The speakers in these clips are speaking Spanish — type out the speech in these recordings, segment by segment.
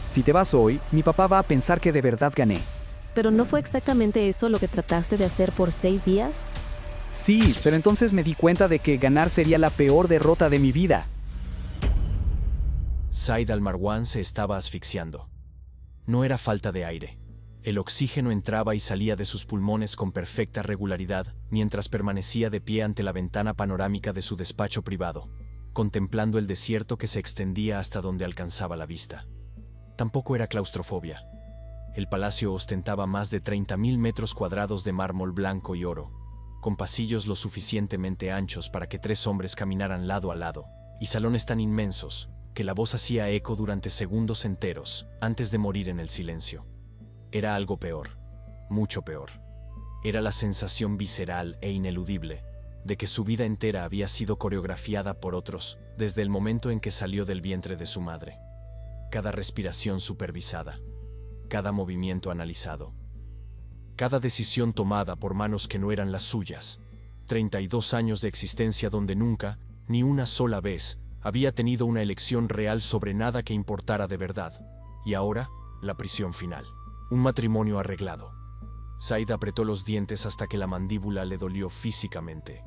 Si te vas hoy, mi papá va a pensar que de verdad gané. ¿Pero no fue exactamente eso lo que trataste de hacer por 6 días? Sí, pero entonces me di cuenta de que ganar sería la peor derrota de mi vida. Said al-Marwan se estaba asfixiando. No era falta de aire. El oxígeno entraba y salía de sus pulmones con perfecta regularidad mientras permanecía de pie ante la ventana panorámica de su despacho privado, contemplando el desierto que se extendía hasta donde alcanzaba la vista. Tampoco era claustrofobia. El palacio ostentaba más de 30.000 metros cuadrados de mármol blanco y oro, con pasillos lo suficientemente anchos para que 3 hombres caminaran lado a lado, y salones tan inmensos que la voz hacía eco durante segundos enteros antes de morir en el silencio. Era algo peor, mucho peor. Era la sensación visceral e ineludible de que su vida entera había sido coreografiada por otros desde el momento en que salió del vientre de su madre. Cada respiración supervisada, cada movimiento analizado, cada decisión tomada por manos que no eran las suyas. 32 años de existencia donde nunca, ni una sola vez, había tenido una elección real sobre nada que importara de verdad. Y ahora, la prisión final. Un matrimonio arreglado. Said apretó los dientes hasta que la mandíbula le dolió físicamente,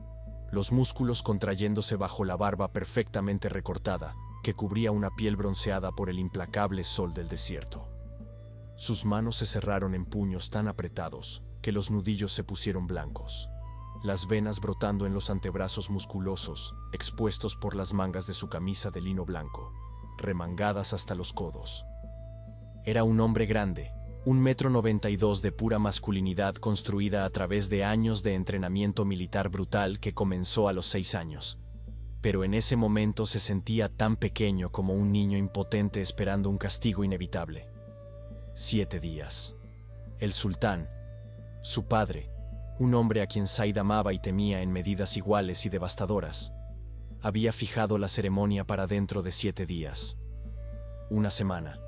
los músculos contrayéndose bajo la barba perfectamente recortada que cubría una piel bronceada por el implacable sol del desierto. Sus manos se cerraron en puños tan apretados que los nudillos se pusieron blancos, las venas brotando en los antebrazos musculosos, expuestos por las mangas de su camisa de lino blanco, remangadas hasta los codos. Era un hombre grande, 1,92 m de pura masculinidad construida a través de años de entrenamiento militar brutal que comenzó a los 6 años. Pero en ese momento se sentía tan pequeño como un niño impotente esperando un castigo inevitable. 7 días. El sultán, su padre, un hombre a quien Said amaba y temía en medidas iguales y devastadoras, había fijado la ceremonia para dentro de 7 días. Una semana.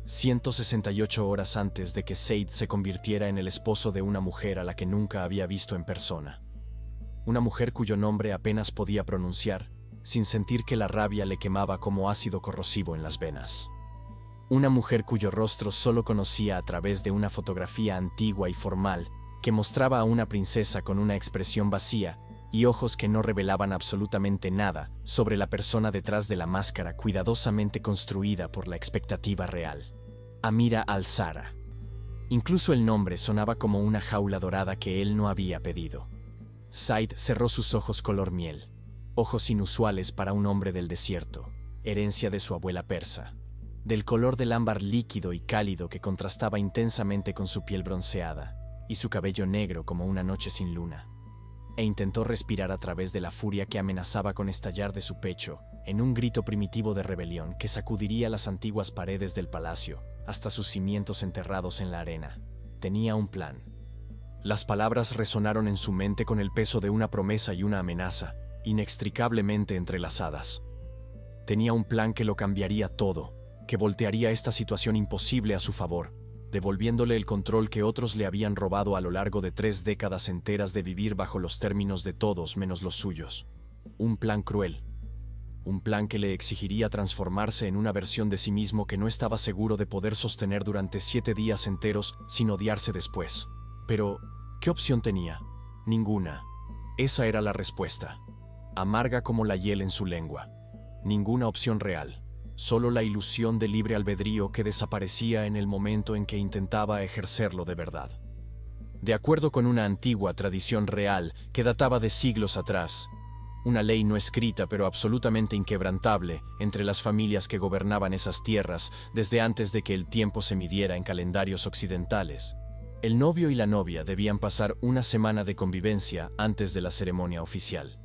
168 horas antes de que Said se convirtiera en el esposo de una mujer a la que nunca había visto en persona. Una mujer cuyo nombre apenas podía pronunciar, sin sentir que la rabia le quemaba como ácido corrosivo en las venas. Una mujer cuyo rostro solo conocía a través de una fotografía antigua y formal que mostraba a una princesa con una expresión vacía y ojos que no revelaban absolutamente nada sobre la persona detrás de la máscara cuidadosamente construida por la expectativa real. Amira al-Zahra. Incluso el nombre sonaba como una jaula dorada que él no había pedido. Said cerró sus ojos color miel, ojos inusuales para un hombre del desierto, herencia de su abuela persa, del color del ámbar líquido y cálido que contrastaba intensamente con su piel bronceada y su cabello negro como una noche sin luna. E intentó respirar a través de la furia que amenazaba con estallar de su pecho en un grito primitivo de rebelión que sacudiría las antiguas paredes del palacio hasta sus cimientos enterrados en la arena. Tenía un plan. Las palabras resonaron en su mente con el peso de una promesa y una amenaza, inextricablemente entrelazadas. Tenía un plan que lo cambiaría todo, que voltearía esta situación imposible a su favor, devolviéndole el control que otros le habían robado a lo largo de 3 décadas enteras de vivir bajo los términos de todos menos los suyos. Un plan cruel. Un plan que le exigiría transformarse en una versión de sí mismo que no estaba seguro de poder sostener durante 7 días enteros sin odiarse después. Pero, ¿qué opción tenía? Ninguna. Esa era la respuesta. Amarga como la hiel en su lengua. Ninguna opción real. Solo la ilusión de libre albedrío que desaparecía en el momento en que intentaba ejercerlo de verdad. De acuerdo con una antigua tradición real que databa de siglos atrás, una ley no escrita pero absolutamente inquebrantable entre las familias que gobernaban esas tierras desde antes de que el tiempo se midiera en calendarios occidentales, el novio y la novia debían pasar una semana de convivencia antes de la ceremonia oficial.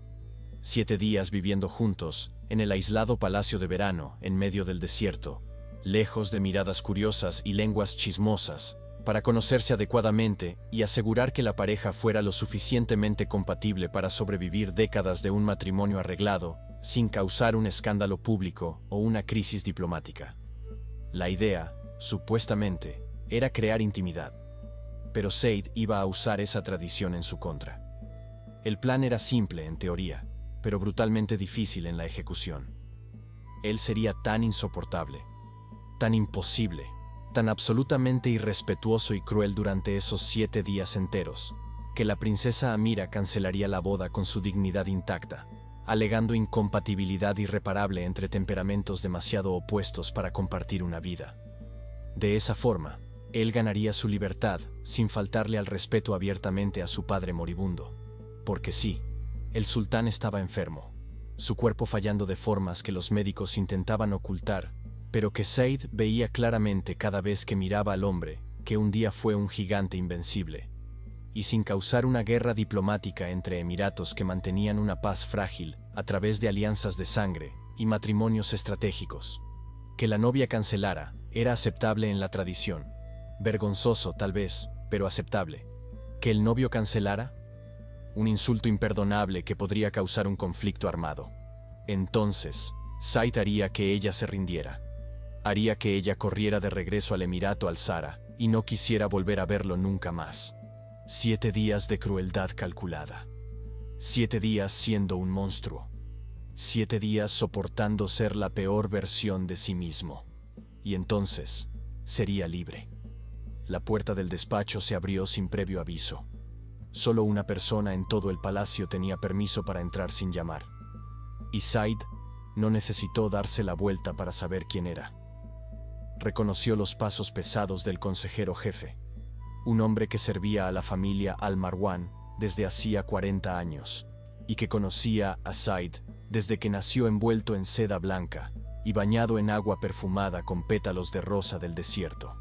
7 días viviendo juntos, en el aislado palacio de verano, en medio del desierto, lejos de miradas curiosas y lenguas chismosas, para conocerse adecuadamente y asegurar que la pareja fuera lo suficientemente compatible para sobrevivir décadas de un matrimonio arreglado, sin causar un escándalo público o una crisis diplomática. La idea, supuestamente, era crear intimidad. Pero Said iba a usar esa tradición en su contra. El plan era simple en teoría, pero brutalmente difícil en la ejecución. Él sería tan insoportable, tan imposible, tan absolutamente irrespetuoso y cruel durante esos 7 días enteros, que la princesa Amira cancelaría la boda con su dignidad intacta, alegando incompatibilidad irreparable entre temperamentos demasiado opuestos para compartir una vida. De esa forma, él ganaría su libertad sin faltarle al respeto abiertamente a su padre moribundo. Porque sí, el sultán estaba enfermo, su cuerpo fallando de formas que los médicos intentaban ocultar, pero que Said veía claramente cada vez que miraba al hombre, que un día fue un gigante invencible. Y sin causar una guerra diplomática entre emiratos que mantenían una paz frágil a través de alianzas de sangre y matrimonios estratégicos. Que la novia cancelara era aceptable en la tradición. Vergonzoso, tal vez, pero aceptable. Que el novio cancelara, un insulto imperdonable que podría causar un conflicto armado. Entonces, Said haría que ella se rindiera. Haría que ella corriera de regreso al Emirato al-Zahra y no quisiera volver a verlo nunca más. 7 días de crueldad calculada. 7 días siendo un monstruo. 7 días soportando ser la peor versión de sí mismo. Y entonces, sería libre. La puerta del despacho se abrió sin previo aviso. Solo una persona en todo el palacio tenía permiso para entrar sin llamar. Y Said no necesitó darse la vuelta para saber quién era. Reconoció los pasos pesados del consejero jefe, un hombre que servía a la familia Al-Marwan desde hacía 40 años, y que conocía a Said desde que nació envuelto en seda blanca y bañado en agua perfumada con pétalos de rosa del desierto.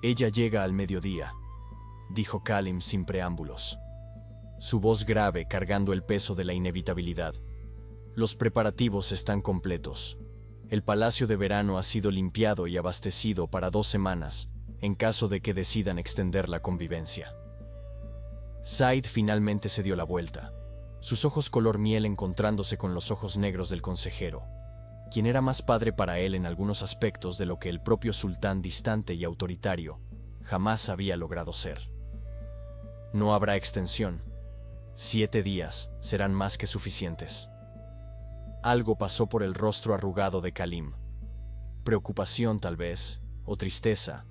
Ella llega al mediodía, dijo Kalim sin preámbulos, su voz grave cargando el peso de la inevitabilidad. Los preparativos están completos. El palacio de verano ha sido limpiado y abastecido para 2 semanas, en caso de que decidan extender la convivencia. Said finalmente se dio la vuelta, sus ojos color miel encontrándose con los ojos negros del consejero, quien era más padre para él en algunos aspectos de lo que el propio sultán distante y autoritario jamás había logrado ser. No habrá extensión. 7 días serán más que suficientes. Algo pasó por el rostro arrugado de Kalim. Preocupación tal vez, o tristeza,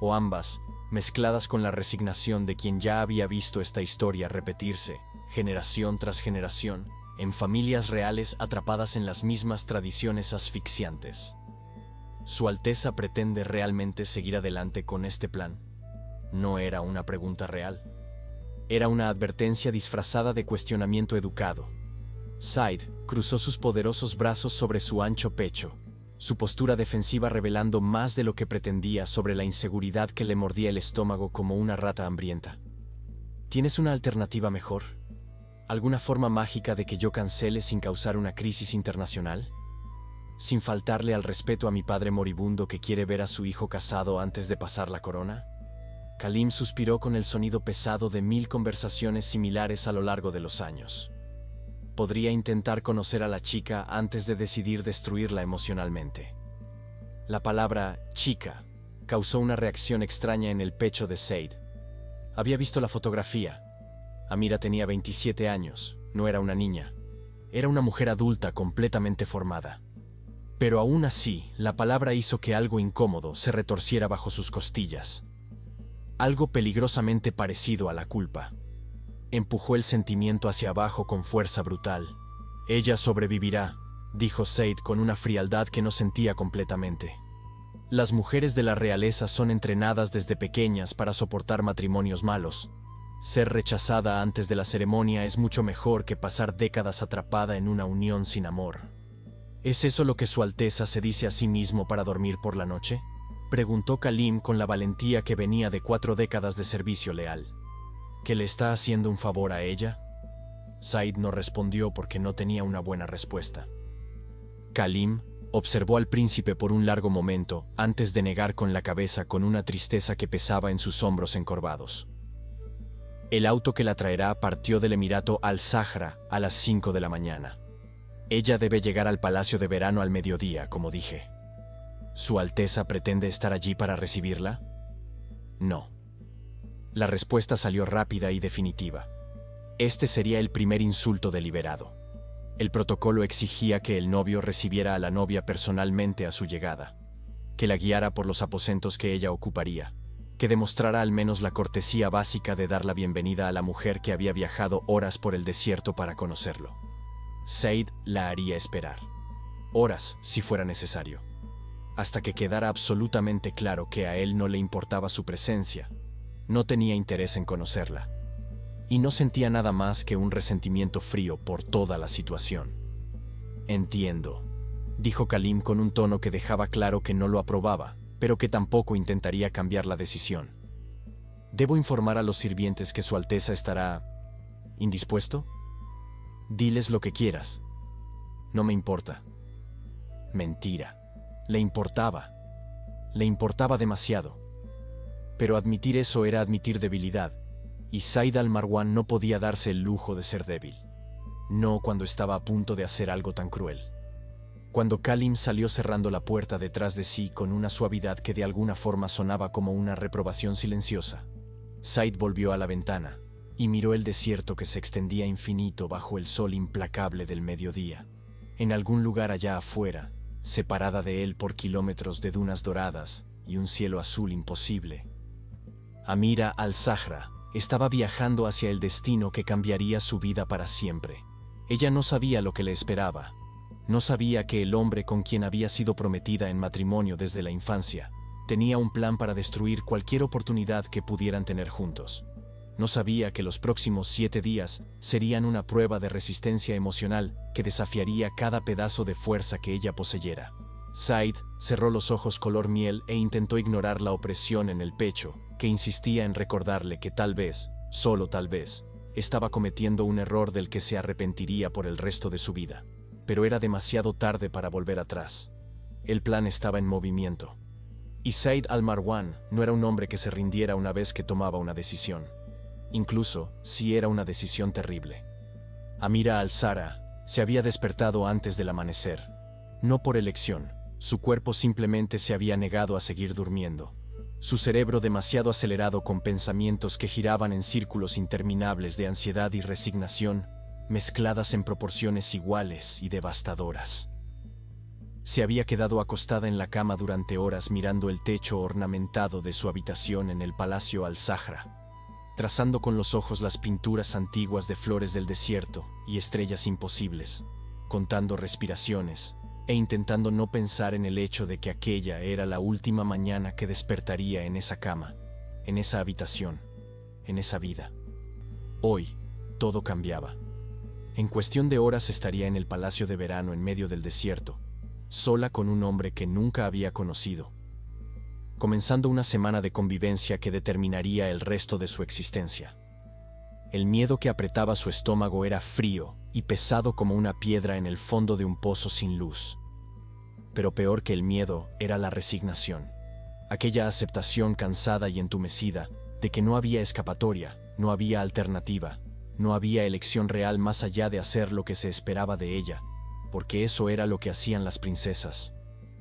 o ambas, mezcladas con la resignación de quien ya había visto esta historia repetirse, generación tras generación, en familias reales atrapadas en las mismas tradiciones asfixiantes. ¿Su Alteza pretende realmente seguir adelante con este plan? No era una pregunta real. Era una advertencia disfrazada de cuestionamiento educado. Said cruzó sus poderosos brazos sobre su ancho pecho, su postura defensiva revelando más de lo que pretendía sobre la inseguridad que le mordía el estómago como una rata hambrienta. ¿Tienes una alternativa mejor? ¿Alguna forma mágica de que yo cancele sin causar una crisis internacional? ¿Sin faltarle al respeto a mi padre moribundo que quiere ver a su hijo casado antes de pasar la corona? Kalim suspiró con el sonido pesado de 1000 conversaciones similares a lo largo de los años. Podría intentar conocer a la chica antes de decidir destruirla emocionalmente. La palabra chica causó una reacción extraña en el pecho de Said. Había visto la fotografía. Amira tenía 27 años, no era una niña. Era una mujer adulta completamente formada. Pero aún así, la palabra hizo que algo incómodo se retorciera bajo sus costillas. Algo peligrosamente parecido a la culpa. Empujó el sentimiento hacia abajo con fuerza brutal. Ella sobrevivirá, dijo Said con una frialdad que no sentía completamente. Las mujeres de la realeza son entrenadas desde pequeñas para soportar matrimonios malos. Ser rechazada antes de la ceremonia es mucho mejor que pasar décadas atrapada en una unión sin amor. ¿Es eso lo que Su Alteza se dice a sí mismo para dormir por la noche?, preguntó Kalim con la valentía que venía de 4 décadas de servicio leal. ¿Que le está haciendo un favor a ella? Said no respondió porque no tenía una buena respuesta. Kalim observó al príncipe por un largo momento antes de negar con la cabeza con una tristeza que pesaba en sus hombros encorvados. El auto que la traerá partió del Emirato al-Zahra a las 5 de la mañana. Ella debe llegar al Palacio de Verano al mediodía, como dije. ¿Su Alteza pretende estar allí para recibirla? No. La respuesta salió rápida y definitiva. Este sería el primer insulto deliberado. El protocolo exigía que el novio recibiera a la novia personalmente a su llegada. que la guiara por los aposentos que ella ocuparía, que demostrara al menos la cortesía básica de dar la bienvenida a la mujer que había viajado horas por el desierto para conocerlo. Said la haría esperar. Horas, si fuera necesario. Hasta que quedara absolutamente claro que a él no le importaba su presencia, no tenía interés en conocerla, y no sentía nada más que un resentimiento frío por toda la situación. «Entiendo», dijo Kalim con un tono que dejaba claro que no lo aprobaba, pero que tampoco intentaría cambiar la decisión. «¿Debo informar a los sirvientes que Su Alteza estará indispuesto? Diles lo que quieras. No me importa». Mentira. Le importaba. Le importaba demasiado. Pero admitir eso era admitir debilidad, y Said al-Marwan no podía darse el lujo de ser débil. No cuando estaba a punto de hacer algo tan cruel. Cuando Kalim salió cerrando la puerta detrás de sí con una suavidad que de alguna forma sonaba como una reprobación silenciosa, Said volvió a la ventana y miró el desierto que se extendía infinito bajo el sol implacable del mediodía. En algún lugar allá afuera, separada de él por kilómetros de dunas doradas y un cielo azul imposible, Amira al-Zahra estaba viajando hacia el destino que cambiaría su vida para siempre. Ella no sabía lo que le esperaba. No sabía que el hombre con quien había sido prometida en matrimonio desde la infancia tenía un plan para destruir cualquier oportunidad que pudieran tener juntos. No sabía que los próximos 7 días serían una prueba de resistencia emocional que desafiaría cada pedazo de fuerza que ella poseyera. Said cerró los ojos color miel e intentó ignorar la opresión en el pecho, que insistía en recordarle que tal vez, solo tal vez, estaba cometiendo un error del que se arrepentiría por el resto de su vida. Pero era demasiado tarde para volver atrás. El plan estaba en movimiento. Y Said al-Marwan no era un hombre que se rindiera una vez que tomaba una decisión. Incluso si era una decisión terrible. Amira al-Zahra se había despertado antes del amanecer. No por elección, su cuerpo simplemente se había negado a seguir durmiendo. Su cerebro demasiado acelerado con pensamientos que giraban en círculos interminables de ansiedad y resignación, mezcladas en proporciones iguales y devastadoras. Se había quedado acostada en la cama durante horas mirando el techo ornamentado de su habitación en el Palacio al-Zahra, trazando con los ojos las pinturas antiguas de flores del desierto y estrellas imposibles, contando respiraciones e intentando no pensar en el hecho de que aquella era la última mañana que despertaría en esa cama, en esa habitación, en esa vida. Hoy, todo cambiaba. En cuestión de horas estaría en el palacio de verano en medio del desierto, sola con un hombre que nunca había conocido, comenzando una semana de convivencia que determinaría el resto de su existencia. El miedo que apretaba su estómago era frío y pesado como una piedra en el fondo de un pozo sin luz. Pero peor que el miedo era la resignación, aquella aceptación cansada y entumecida de que no había escapatoria, no había alternativa, no había elección real más allá de hacer lo que se esperaba de ella, porque eso era lo que hacían las princesas.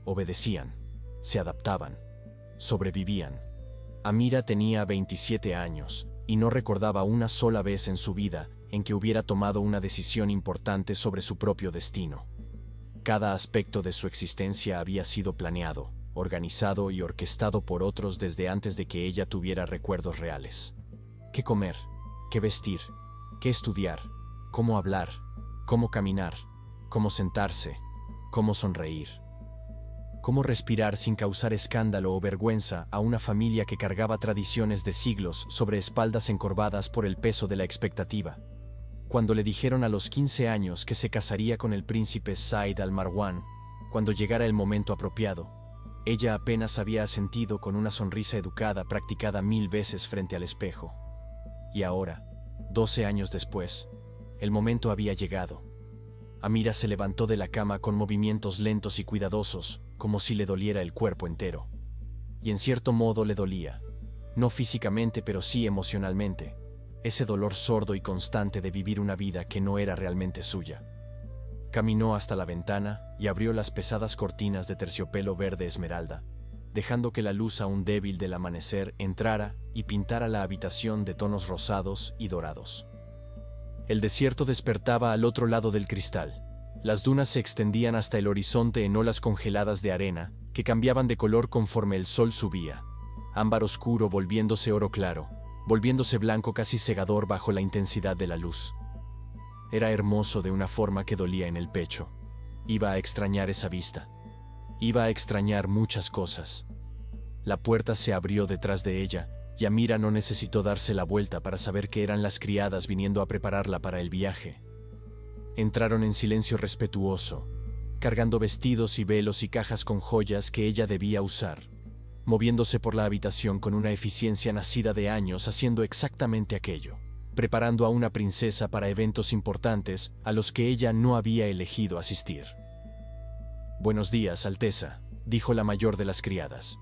Obedecían, se adaptaban, sobrevivían. Amira tenía 27 años y no recordaba una sola vez en su vida en que hubiera tomado una decisión importante sobre su propio destino. Cada aspecto de su existencia había sido planeado, organizado y orquestado por otros desde antes de que ella tuviera recuerdos reales. ¿Qué comer? ¿Qué vestir? ¿Qué estudiar? ¿Cómo hablar? ¿Cómo caminar? ¿Cómo sentarse? ¿Cómo sonreír? ¿Cómo respirar sin causar escándalo o vergüenza a una familia que cargaba tradiciones de siglos sobre espaldas encorvadas por el peso de la expectativa? Cuando le dijeron a los 15 años que se casaría con el príncipe Said al-Marwan, cuando llegara el momento apropiado, ella apenas había asentido con una sonrisa educada practicada 1000 veces frente al espejo. Y ahora, 12 años después, el momento había llegado. Amira se levantó de la cama con movimientos lentos y cuidadosos, como si le doliera el cuerpo entero. Y en cierto modo le dolía, no físicamente pero sí emocionalmente, ese dolor sordo y constante de vivir una vida que no era realmente suya. Caminó hasta la ventana y abrió las pesadas cortinas de terciopelo verde esmeralda, dejando que la luz aún débil del amanecer entrara y pintara la habitación de tonos rosados y dorados. El desierto despertaba al otro lado del cristal, Las dunas se extendían hasta el horizonte en olas congeladas de arena, que cambiaban de color conforme el sol subía. Ámbar oscuro volviéndose oro claro, volviéndose blanco casi cegador bajo la intensidad de la luz. Era hermoso de una forma que dolía en el pecho. Iba a extrañar esa vista. Iba a extrañar muchas cosas. La puerta se abrió detrás de ella, y Amira no necesitó darse la vuelta para saber que eran las criadas viniendo a prepararla para el viaje. Entraron en silencio respetuoso, cargando vestidos y velos y cajas con joyas que ella debía usar, moviéndose por la habitación con una eficiencia nacida de años haciendo exactamente aquello, preparando a una princesa para eventos importantes a los que ella no había elegido asistir. «Buenos días, Alteza», dijo la mayor de las criadas.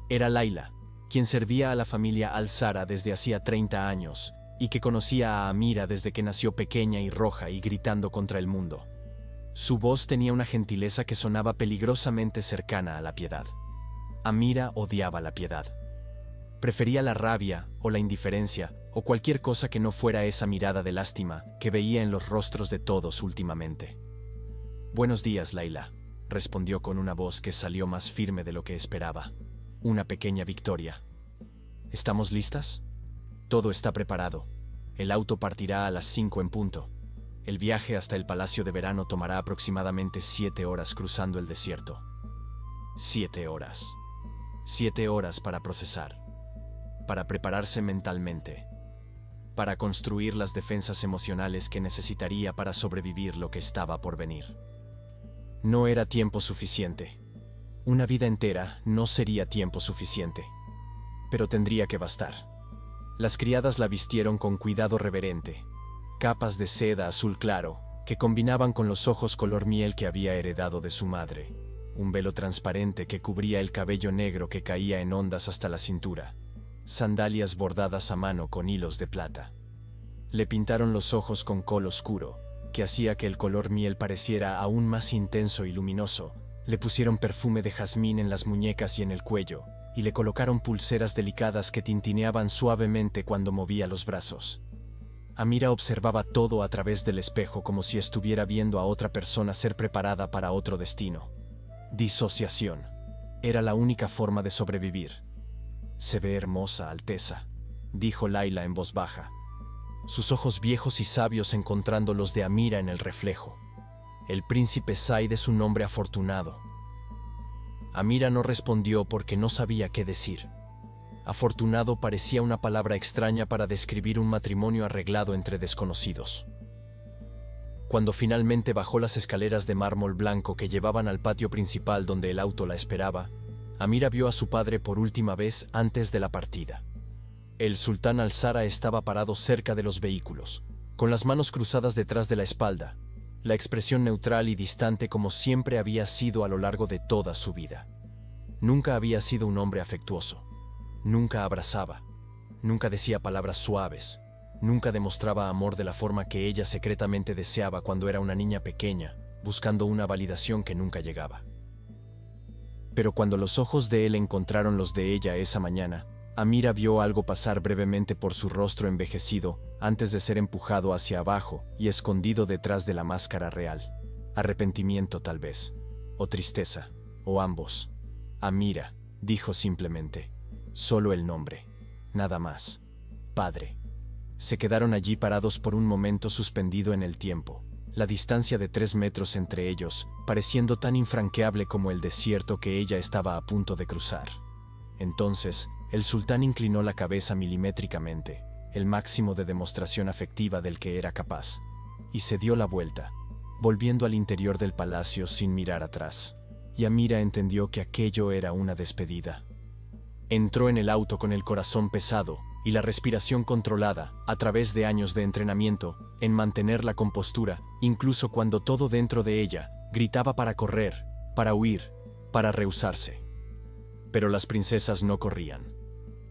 Era Layla, quien servía a la familia Al-Zara desde hacía 30 años, y que conocía a Amira desde que nació pequeña y roja y gritando contra el mundo. Su voz tenía una gentileza que sonaba peligrosamente cercana a la piedad. Amira odiaba la piedad. Prefería la rabia o la indiferencia o cualquier cosa que no fuera esa mirada de lástima que veía en los rostros de todos últimamente. «Buenos días, Layla», respondió con una voz que salió más firme de lo que esperaba. Una pequeña victoria. «¿Estamos listas?» «Todo está preparado. El auto partirá a las 5 en punto. El viaje hasta el Palacio de Verano tomará aproximadamente 7 horas cruzando el desierto. 7 horas. 7 horas para procesar. Para prepararse mentalmente. Para construir las defensas emocionales que necesitaría para sobrevivir lo que estaba por venir. No era tiempo suficiente. Una vida entera no sería tiempo suficiente. Pero tendría que bastar. Las criadas la vistieron con cuidado reverente. Capas de seda azul claro, que combinaban con los ojos color miel que había heredado de su madre. Un velo transparente que cubría el cabello negro que caía en ondas hasta la cintura. Sandalias bordadas a mano con hilos de plata. Le pintaron los ojos con col oscuro, que hacía que el color miel pareciera aún más intenso y luminoso. Le pusieron perfume de jazmín en las muñecas y en el cuello, y le colocaron pulseras delicadas que tintineaban suavemente cuando movía los brazos. Amira observaba todo a través del espejo como si estuviera viendo a otra persona ser preparada para otro destino. Disociación. Era la única forma de sobrevivir. «Se ve hermosa, Alteza», dijo Layla en voz baja. Sus ojos viejos y sabios encontrando los de Amira en el reflejo. El príncipe Said es un hombre afortunado. Amira no respondió porque no sabía qué decir. Afortunado parecía una palabra extraña para describir un matrimonio arreglado entre desconocidos. Cuando finalmente bajó las escaleras de mármol blanco que llevaban al patio principal donde el auto la esperaba, Amira vio a su padre por última vez antes de la partida. El sultán Al-Zara estaba parado cerca de los vehículos, con las manos cruzadas detrás de la espalda, la expresión neutral y distante como siempre había sido a lo largo de toda su vida. Nunca había sido un hombre afectuoso. Nunca abrazaba. Nunca decía palabras suaves. Nunca demostraba amor de la forma que ella secretamente deseaba cuando era una niña pequeña, buscando una validación que nunca llegaba. Pero cuando los ojos de él encontraron los de ella esa mañana, Amira vio algo pasar brevemente por su rostro envejecido antes de ser empujado hacia abajo y escondido detrás de la máscara real. Arrepentimiento tal vez, o tristeza, o ambos. Amira, dijo simplemente. Solo el nombre. Nada más. Padre. Se quedaron allí parados por un momento suspendido en el tiempo, la distancia de 3 metros entre ellos, pareciendo tan infranqueable como el desierto que ella estaba a punto de cruzar. Entonces, el sultán inclinó la cabeza milimétricamente, el máximo de demostración afectiva del que era capaz, y se dio la vuelta, volviendo al interior del palacio sin mirar atrás. Y Amira entendió que aquello era una despedida. Entró en el auto con el corazón pesado y la respiración controlada, a través de años de entrenamiento, en mantener la compostura, incluso cuando todo dentro de ella gritaba para correr, para huir, para rehusarse. Pero las princesas no corrían.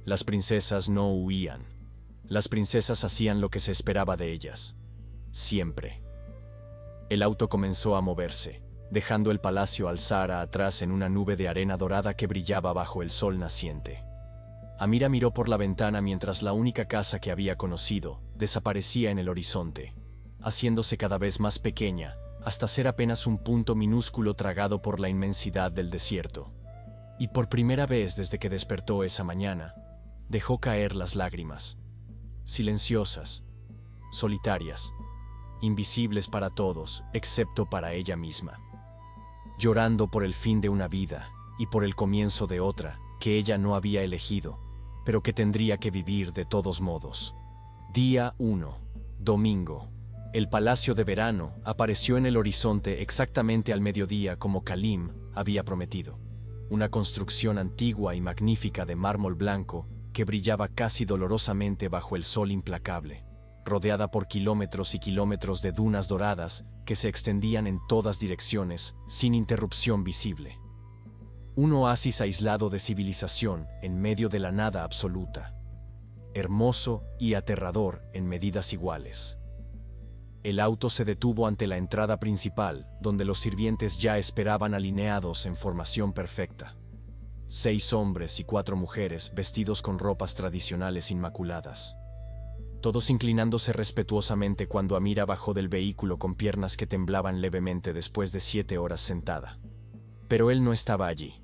Las princesas no huían. Las princesas hacían lo que se esperaba de ellas. Siempre. El auto comenzó a moverse, dejando el palacio Al-Zara atrás en una nube de arena dorada que brillaba bajo el sol naciente. Amira miró por la ventana mientras la única casa que había conocido desaparecía en el horizonte, haciéndose cada vez más pequeña hasta ser apenas un punto minúsculo tragado por la inmensidad del desierto. Y por primera vez desde que despertó esa mañana, dejó caer las lágrimas, silenciosas, solitarias, invisibles para todos, excepto para ella misma. Llorando por el fin de una vida y por el comienzo de otra que ella no había elegido, pero que tendría que vivir de todos modos. Día 1. Domingo. El palacio de verano apareció en el horizonte exactamente al mediodía como Khalim había prometido. Una construcción antigua y magnífica de mármol blanco que brillaba casi dolorosamente bajo el sol implacable, rodeada por kilómetros y kilómetros de dunas doradas que se extendían en todas direcciones sin interrupción visible. Un oasis aislado de civilización en medio de la nada absoluta, hermoso y aterrador en medidas iguales. El auto se detuvo ante la entrada principal, donde los sirvientes ya esperaban alineados en formación perfecta. 6 hombres y 4 mujeres vestidos con ropas tradicionales inmaculadas. Todos inclinándose respetuosamente cuando Amira bajó del vehículo con piernas que temblaban levemente después de 7 horas sentada. Pero él no estaba allí.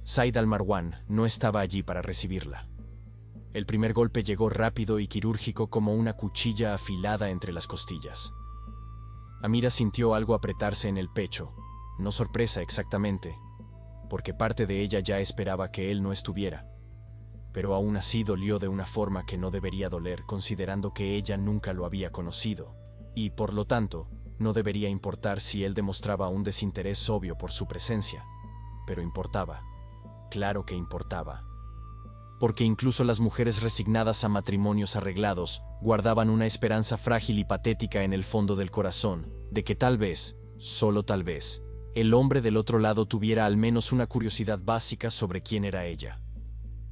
Said al-Marwan no estaba allí para recibirla. El primer golpe llegó rápido y quirúrgico como una cuchilla afilada entre las costillas. Amira sintió algo apretarse en el pecho, no sorpresa exactamente, porque parte de ella ya esperaba que él no estuviera. Pero aún así dolió de una forma que no debería doler considerando que ella nunca lo había conocido, y por lo tanto, no debería importar si él demostraba un desinterés obvio por su presencia. Pero importaba. Claro que importaba. Porque incluso las mujeres resignadas a matrimonios arreglados guardaban una esperanza frágil y patética en el fondo del corazón, de que tal vez, solo tal vez, el hombre del otro lado tuviera al menos una curiosidad básica sobre quién era ella.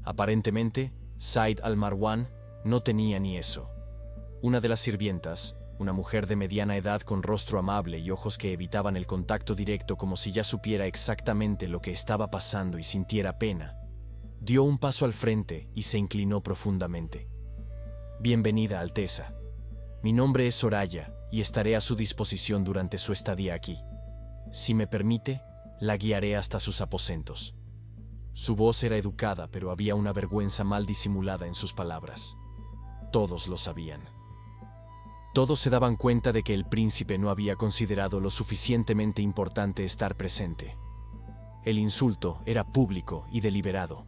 Aparentemente, Said al-Marwan no tenía ni eso. Una de las sirvientas, una mujer de mediana edad con rostro amable y ojos que evitaban el contacto directo como si ya supiera exactamente lo que estaba pasando y sintiera pena, dio un paso al frente y se inclinó profundamente. Bienvenida, Alteza. Mi nombre es Soraya y estaré a su disposición durante su estadía aquí. Si me permite, la guiaré hasta sus aposentos. Su voz era educada, pero había una vergüenza mal disimulada en sus palabras. Todos lo sabían. Todos se daban cuenta de que el príncipe no había considerado lo suficientemente importante estar presente. El insulto era público y deliberado.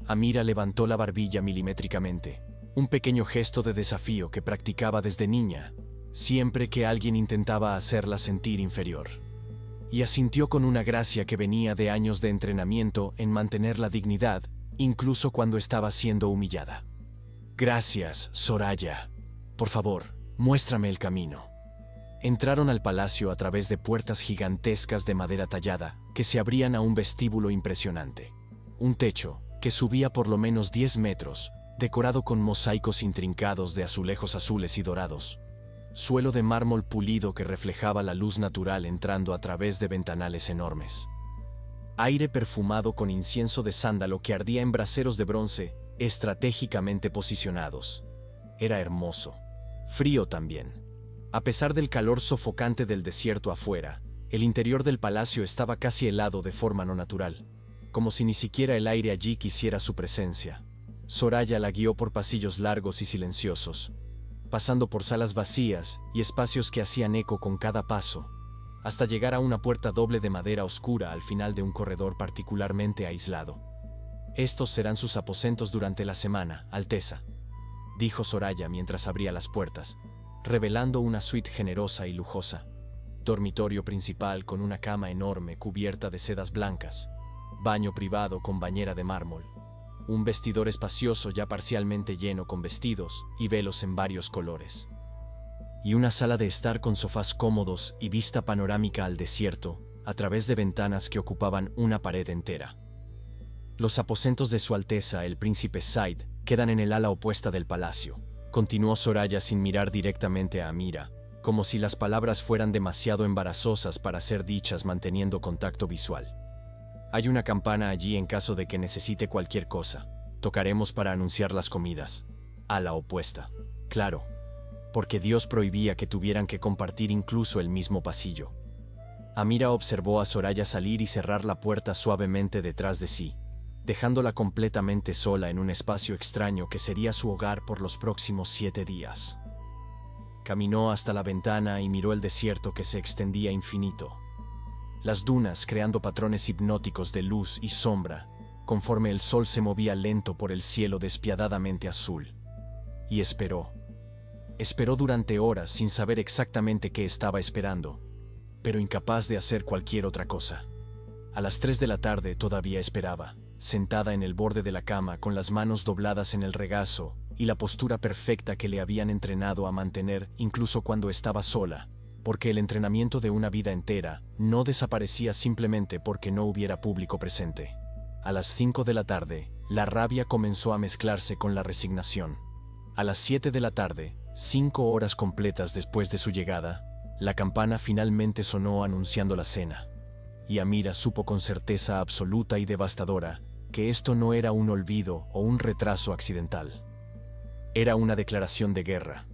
Amira levantó la barbilla milimétricamente, un pequeño gesto de desafío que practicaba desde niña, siempre que alguien intentaba hacerla sentir inferior. Y asintió con una gracia que venía de años de entrenamiento en mantener la dignidad, incluso cuando estaba siendo humillada. Gracias, Soraya. Por favor, muéstrame el camino. Entraron al palacio a través de puertas gigantescas de madera tallada que se abrían a un vestíbulo impresionante. Un techo que subía por lo menos 10 metros, decorado con mosaicos intrincados de azulejos azules y dorados. Suelo de mármol pulido que reflejaba la luz natural entrando a través de ventanales enormes. Aire perfumado con incienso de sándalo que ardía en braseros de bronce, estratégicamente posicionados. Era hermoso. Frío también. A pesar del calor sofocante del desierto afuera, el interior del palacio estaba casi helado de forma no natural, como si ni siquiera el aire allí quisiera su presencia. Soraya la guió por pasillos largos y silenciosos, pasando por salas vacías y espacios que hacían eco con cada paso, hasta llegar a una puerta doble de madera oscura al final de un corredor particularmente aislado. Estos serán sus aposentos durante la semana, Alteza, dijo Soraya mientras abría las puertas, revelando una suite generosa y lujosa. Dormitorio principal con una cama enorme cubierta de sedas blancas, baño privado con bañera de mármol, un vestidor espacioso ya parcialmente lleno con vestidos y velos en varios colores, y una sala de estar con sofás cómodos y vista panorámica al desierto a través de ventanas que ocupaban una pared entera. Los aposentos de Su Alteza, el príncipe Said, quedan en el ala opuesta del palacio, continuó Soraya sin mirar directamente a Amira, como si las palabras fueran demasiado embarazosas para ser dichas manteniendo contacto visual. Hay una campana allí en caso de que necesite cualquier cosa. Tocaremos para anunciar las comidas. A la opuesta. Claro. porque Dios prohibía que tuvieran que compartir incluso el mismo pasillo. Amira observó a Soraya salir y cerrar la puerta suavemente detrás de sí, dejándola completamente sola en un espacio extraño que sería su hogar por los próximos 7 días. Caminó hasta la ventana y miró el desierto que se extendía infinito. Las dunas creando patrones hipnóticos de luz y sombra, conforme el sol se movía lento por el cielo despiadadamente azul. Y esperó. Esperó durante horas sin saber exactamente qué estaba esperando, pero incapaz de hacer cualquier otra cosa. A las 3 de la tarde todavía esperaba, sentada en el borde de la cama con las manos dobladas en el regazo y la postura perfecta que le habían entrenado a mantener incluso cuando estaba sola, porque el entrenamiento de una vida entera no desaparecía simplemente porque no hubiera público presente. A las 5 de la tarde, la rabia comenzó a mezclarse con la resignación. A las 7 de la tarde, 5 horas completas después de su llegada, la campana finalmente sonó anunciando la cena. Y Amira supo con certeza absoluta y devastadora que esto no era un olvido o un retraso accidental. Era una declaración de guerra.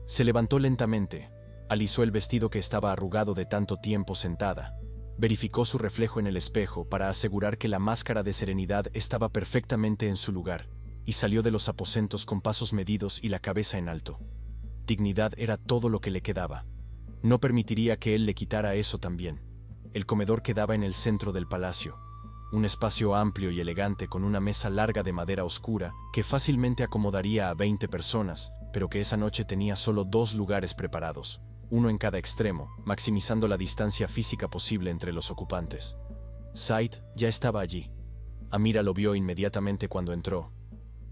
Se levantó lentamente, alisó el vestido que estaba arrugado de tanto tiempo sentada, verificó su reflejo en el espejo para asegurar que la máscara de serenidad estaba perfectamente en su lugar, y salió de los aposentos con pasos medidos y la cabeza en alto. Dignidad era todo lo que le quedaba. No permitiría que él le quitara eso también. El comedor quedaba en el centro del palacio, un espacio amplio y elegante con una mesa larga de madera oscura que fácilmente acomodaría a 20 personas, pero que esa noche tenía solo 2 lugares preparados, uno en cada extremo, maximizando la distancia física posible entre los ocupantes. Said ya estaba allí. Amira lo vio inmediatamente cuando entró,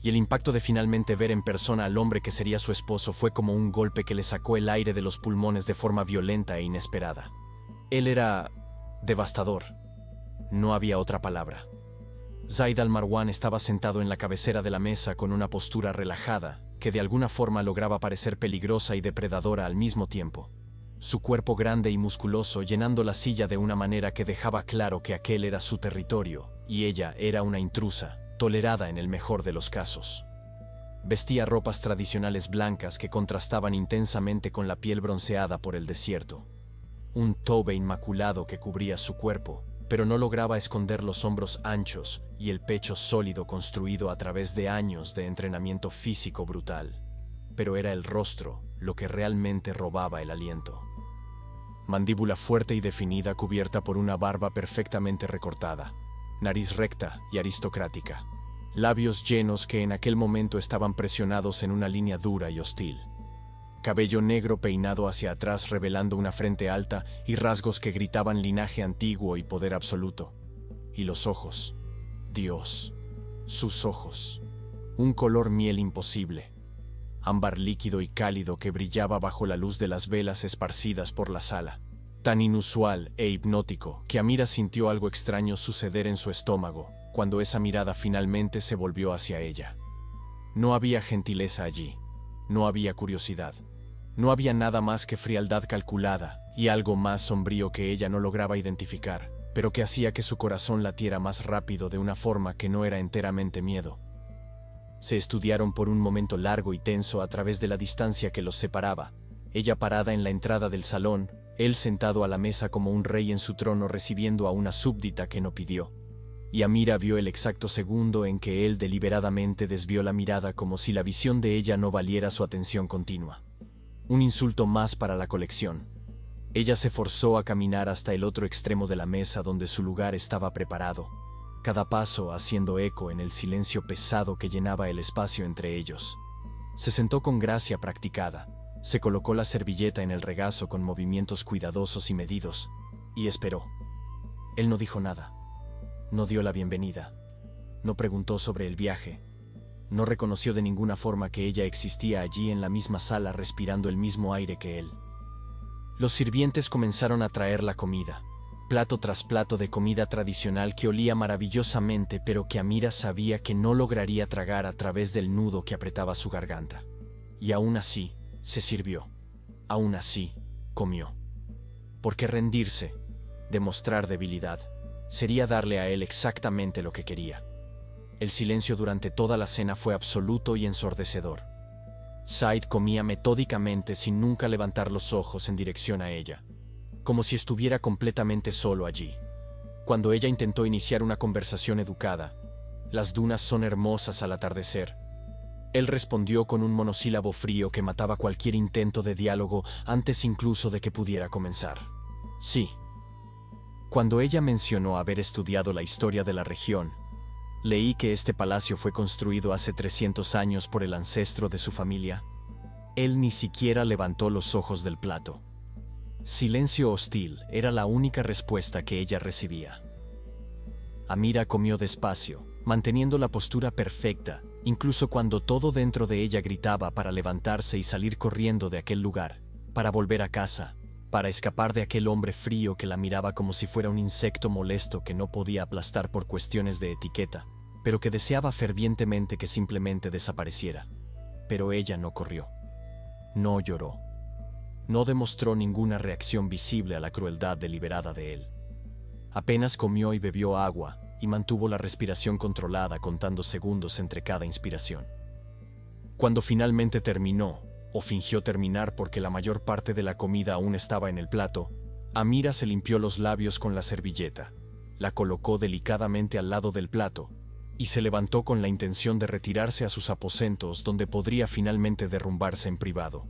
y el impacto de finalmente ver en persona al hombre que sería su esposo fue como un golpe que le sacó el aire de los pulmones de forma violenta e inesperada. Él era devastador. No había otra palabra. Zaid al-Marwan estaba sentado en la cabecera de la mesa con una postura relajada, que de alguna forma lograba parecer peligrosa y depredadora al mismo tiempo. Su cuerpo grande y musculoso llenando la silla de una manera que dejaba claro que aquel era su territorio, y ella era una intrusa, tolerada en el mejor de los casos. Vestía ropas tradicionales blancas que contrastaban intensamente con la piel bronceada por el desierto. Un tobe inmaculado que cubría su cuerpo, pero no lograba esconder los hombros anchos y el pecho sólido construido a través de años de entrenamiento físico brutal. Pero era el rostro lo que realmente robaba el aliento. Mandíbula fuerte y definida cubierta por una barba perfectamente recortada, nariz recta y aristocrática, labios llenos que en aquel momento estaban presionados en una línea dura y hostil. Cabello negro peinado hacia atrás revelando una frente alta y rasgos que gritaban linaje antiguo y poder absoluto. Y los ojos. Dios. Sus ojos. Un color miel imposible. Ámbar líquido y cálido que brillaba bajo la luz de las velas esparcidas por la sala. Tan inusual e hipnótico que Amira sintió algo extraño suceder en su estómago cuando esa mirada finalmente se volvió hacia ella. No había gentileza allí. No había curiosidad. No había nada más que frialdad calculada y algo más sombrío que ella no lograba identificar, pero que hacía que su corazón latiera más rápido de una forma que no era enteramente miedo. Se estudiaron por un momento largo y tenso a través de la distancia que los separaba, ella parada en la entrada del salón, él sentado a la mesa como un rey en su trono recibiendo a una súbdita que no pidió. Y Amira vio el exacto segundo en que él deliberadamente desvió la mirada como si la visión de ella no valiera su atención continua. Un insulto más para la colección. Ella se forzó a caminar hasta el otro extremo de la mesa donde su lugar estaba preparado, cada paso haciendo eco en el silencio pesado que llenaba el espacio entre ellos. Se sentó con gracia practicada, se colocó la servilleta en el regazo con movimientos cuidadosos y medidos, y esperó. Él no dijo nada. No dio la bienvenida. No preguntó sobre el viaje. No reconoció de ninguna forma que ella existía allí en la misma sala respirando el mismo aire que él. Los sirvientes comenzaron a traer la comida, plato tras plato de comida tradicional que olía maravillosamente pero que Amira sabía que no lograría tragar a través del nudo que apretaba su garganta. Y aún así, se sirvió. Aún así, comió. Porque rendirse, demostrar debilidad, sería darle a él exactamente lo que quería. El silencio durante toda la cena fue absoluto y ensordecedor. Said comía metódicamente sin nunca levantar los ojos en dirección a ella, como si estuviera completamente solo allí. Cuando ella intentó iniciar una conversación educada, «Las dunas son hermosas al atardecer», él respondió con un monosílabo frío que mataba cualquier intento de diálogo antes incluso de que pudiera comenzar. Sí. Cuando ella mencionó haber estudiado la historia de la región, leí que este palacio fue construido hace 300 años por el ancestro de su familia. Él ni siquiera levantó los ojos del plato. Silencio hostil era la única respuesta que ella recibía. Amira comió despacio, manteniendo la postura perfecta, incluso cuando todo dentro de ella gritaba para levantarse y salir corriendo de aquel lugar, para volver a casa, para escapar de aquel hombre frío que la miraba como si fuera un insecto molesto que no podía aplastar por cuestiones de etiqueta, pero que deseaba fervientemente que simplemente desapareciera. Pero ella no corrió. No lloró. No demostró ninguna reacción visible a la crueldad deliberada de él. Apenas comió y bebió agua, y mantuvo la respiración controlada contando segundos entre cada inspiración. Cuando finalmente terminó, o fingió terminar porque la mayor parte de la comida aún estaba en el plato, Amira se limpió los labios con la servilleta, la colocó delicadamente al lado del plato, y se levantó con la intención de retirarse a sus aposentos donde podría finalmente derrumbarse en privado.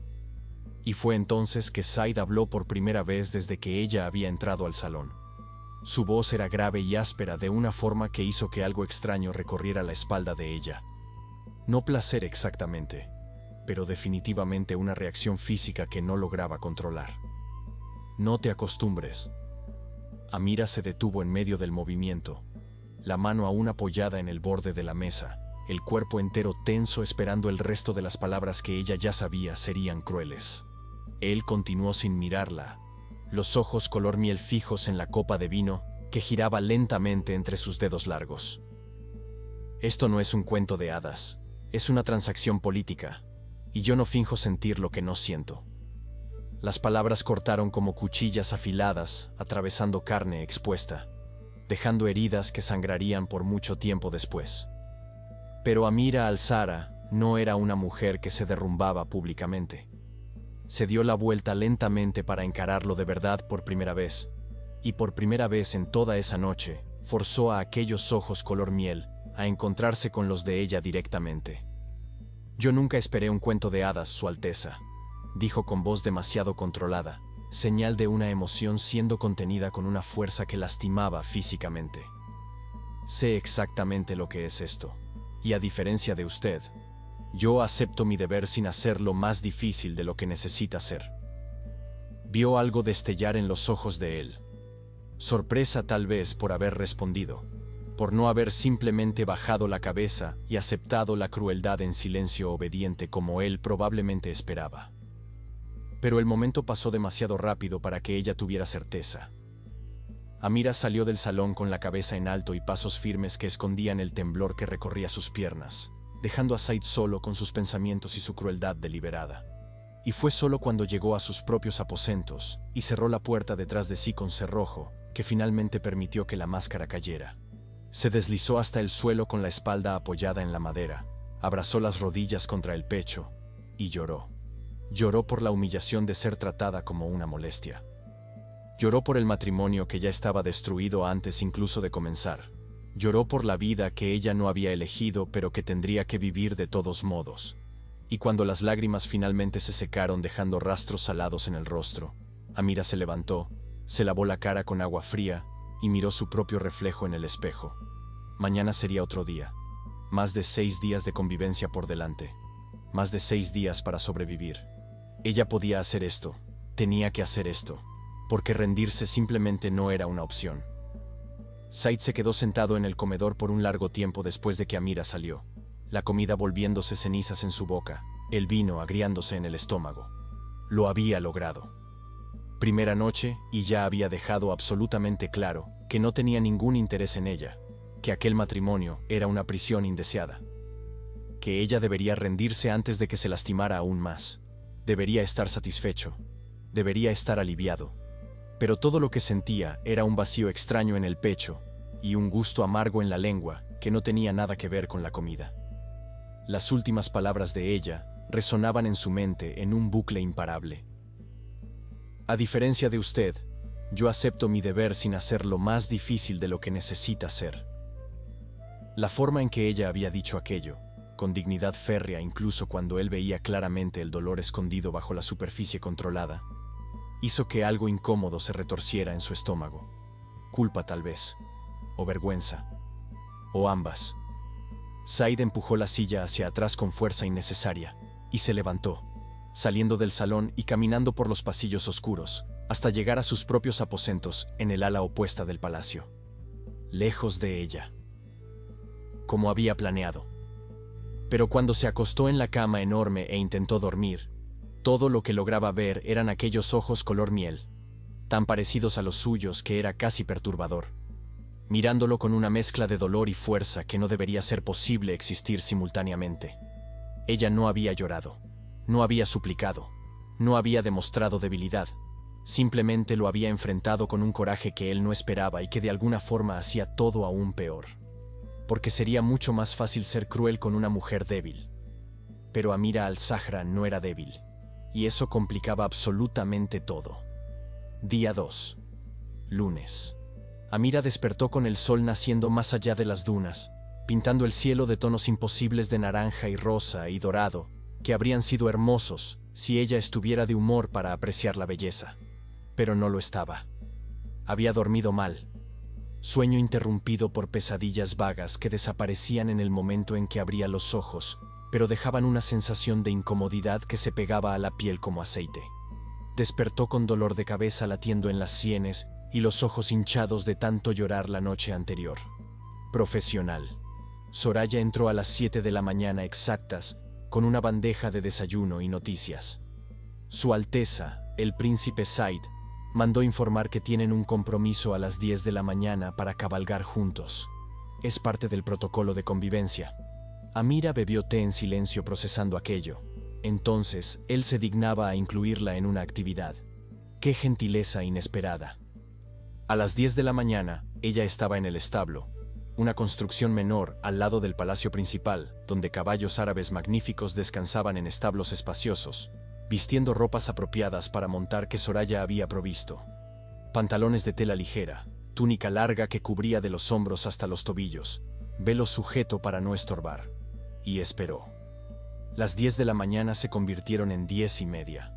Y fue entonces que Said habló por primera vez desde que ella había entrado al salón. Su voz era grave y áspera de una forma que hizo que algo extraño recorriera la espalda de ella. No placer exactamente, pero definitivamente una reacción física que no lograba controlar. No te acostumbres. Amira se detuvo en medio del movimiento, la mano aún apoyada en el borde de la mesa, el cuerpo entero tenso esperando el resto de las palabras que ella ya sabía serían crueles. Él continuó sin mirarla, los ojos color miel fijos en la copa de vino que giraba lentamente entre sus dedos largos. Esto no es un cuento de hadas, es una transacción política, y yo no finjo sentir lo que no siento. Las palabras cortaron como cuchillas afiladas, atravesando carne expuesta, dejando heridas que sangrarían por mucho tiempo después. Pero Amira al-Zahra no era una mujer que se derrumbaba públicamente. Se dio la vuelta lentamente para encararlo de verdad por primera vez, y por primera vez en toda esa noche, forzó a aquellos ojos color miel a encontrarse con los de ella directamente. «Yo nunca esperé un cuento de hadas, Su Alteza», dijo con voz demasiado controlada, señal de una emoción siendo contenida con una fuerza que lastimaba físicamente. «Sé exactamente lo que es esto, y a diferencia de usted, yo acepto mi deber sin hacerlo más difícil de lo que necesita ser». Vio algo destellar en los ojos de él. Sorpresa tal vez por haber respondido, por no haber simplemente bajado la cabeza y aceptado la crueldad en silencio obediente como él probablemente esperaba. Pero el momento pasó demasiado rápido para que ella tuviera certeza. Amira salió del salón con la cabeza en alto y pasos firmes que escondían el temblor que recorría sus piernas, dejando a Said solo con sus pensamientos y su crueldad deliberada. Y fue solo cuando llegó a sus propios aposentos y cerró la puerta detrás de sí con cerrojo que finalmente permitió que la máscara cayera. Se deslizó hasta el suelo con la espalda apoyada en la madera, abrazó las rodillas contra el pecho y lloró. Lloró por la humillación de ser tratada como una molestia. Lloró por el matrimonio que ya estaba destruido antes incluso de comenzar. Lloró por la vida que ella no había elegido pero que tendría que vivir de todos modos. Y cuando las lágrimas finalmente se secaron dejando rastros salados en el rostro, Amira se levantó, se lavó la cara con agua fría y miró su propio reflejo en el espejo. Mañana sería otro día. Más de 6 días de convivencia por delante. Más de 6 días para sobrevivir. Ella podía hacer esto, tenía que hacer esto, porque rendirse simplemente no era una opción. Said se quedó sentado en el comedor por un largo tiempo después de que Amira salió, la comida volviéndose cenizas en su boca, el vino agriándose en el estómago. Lo había logrado. Primera noche y ya había dejado absolutamente claro que no tenía ningún interés en ella, que aquel matrimonio era una prisión indeseada, que ella debería rendirse antes de que se lastimara aún más. Debería estar satisfecho, debería estar aliviado, pero todo lo que sentía era un vacío extraño en el pecho y un gusto amargo en la lengua que no tenía nada que ver con la comida. Las últimas palabras de ella resonaban en su mente en un bucle imparable. A diferencia de usted, yo acepto mi deber sin hacerlo más difícil de lo que necesita ser. La forma en que ella había dicho aquello, con dignidad férrea incluso cuando él veía claramente el dolor escondido bajo la superficie controlada, hizo que algo incómodo se retorciera en su estómago. Culpa tal vez, o vergüenza, o ambas. Said empujó la silla hacia atrás con fuerza innecesaria, y se levantó, saliendo del salón y caminando por los pasillos oscuros, hasta llegar a sus propios aposentos en el ala opuesta del palacio. Lejos de ella. Como había planeado. Pero cuando se acostó en la cama enorme e intentó dormir, todo lo que lograba ver eran aquellos ojos color miel, tan parecidos a los suyos que era casi perturbador, mirándolo con una mezcla de dolor y fuerza que no debería ser posible existir simultáneamente. Ella no había llorado, no había suplicado, no había demostrado debilidad, simplemente lo había enfrentado con un coraje que él no esperaba y que de alguna forma hacía todo aún peor. Porque sería mucho más fácil ser cruel con una mujer débil. Pero Amira al-Zahra no era débil, y eso complicaba absolutamente todo. Día 2. Lunes. Amira despertó con el sol naciendo más allá de las dunas, pintando el cielo de tonos imposibles de naranja y rosa y dorado, que habrían sido hermosos si ella estuviera de humor para apreciar la belleza. Pero no lo estaba. Había dormido mal. Sueño interrumpido por pesadillas vagas que desaparecían en el momento en que abría los ojos, pero dejaban una sensación de incomodidad que se pegaba a la piel como aceite. Despertó con dolor de cabeza latiendo en las sienes y los ojos hinchados de tanto llorar la noche anterior. Profesional. Soraya entró a las 7 de la mañana exactas, con una bandeja de desayuno y noticias. Su Alteza, el príncipe Said, mandó informar que tienen un compromiso a las 10 de la mañana para cabalgar juntos. Es parte del protocolo de convivencia. Amira bebió té en silencio procesando aquello. Entonces, él se dignaba a incluirla en una actividad. ¡Qué gentileza inesperada! A las 10 de la mañana, ella estaba en el establo, una construcción menor al lado del palacio principal, donde caballos árabes magníficos descansaban en establos espaciosos, vistiendo ropas apropiadas para montar que Soraya había provisto. Pantalones de tela ligera, túnica larga que cubría de los hombros hasta los tobillos, velo sujeto para no estorbar. Y esperó. Las 10 de la mañana se convirtieron en 10:30.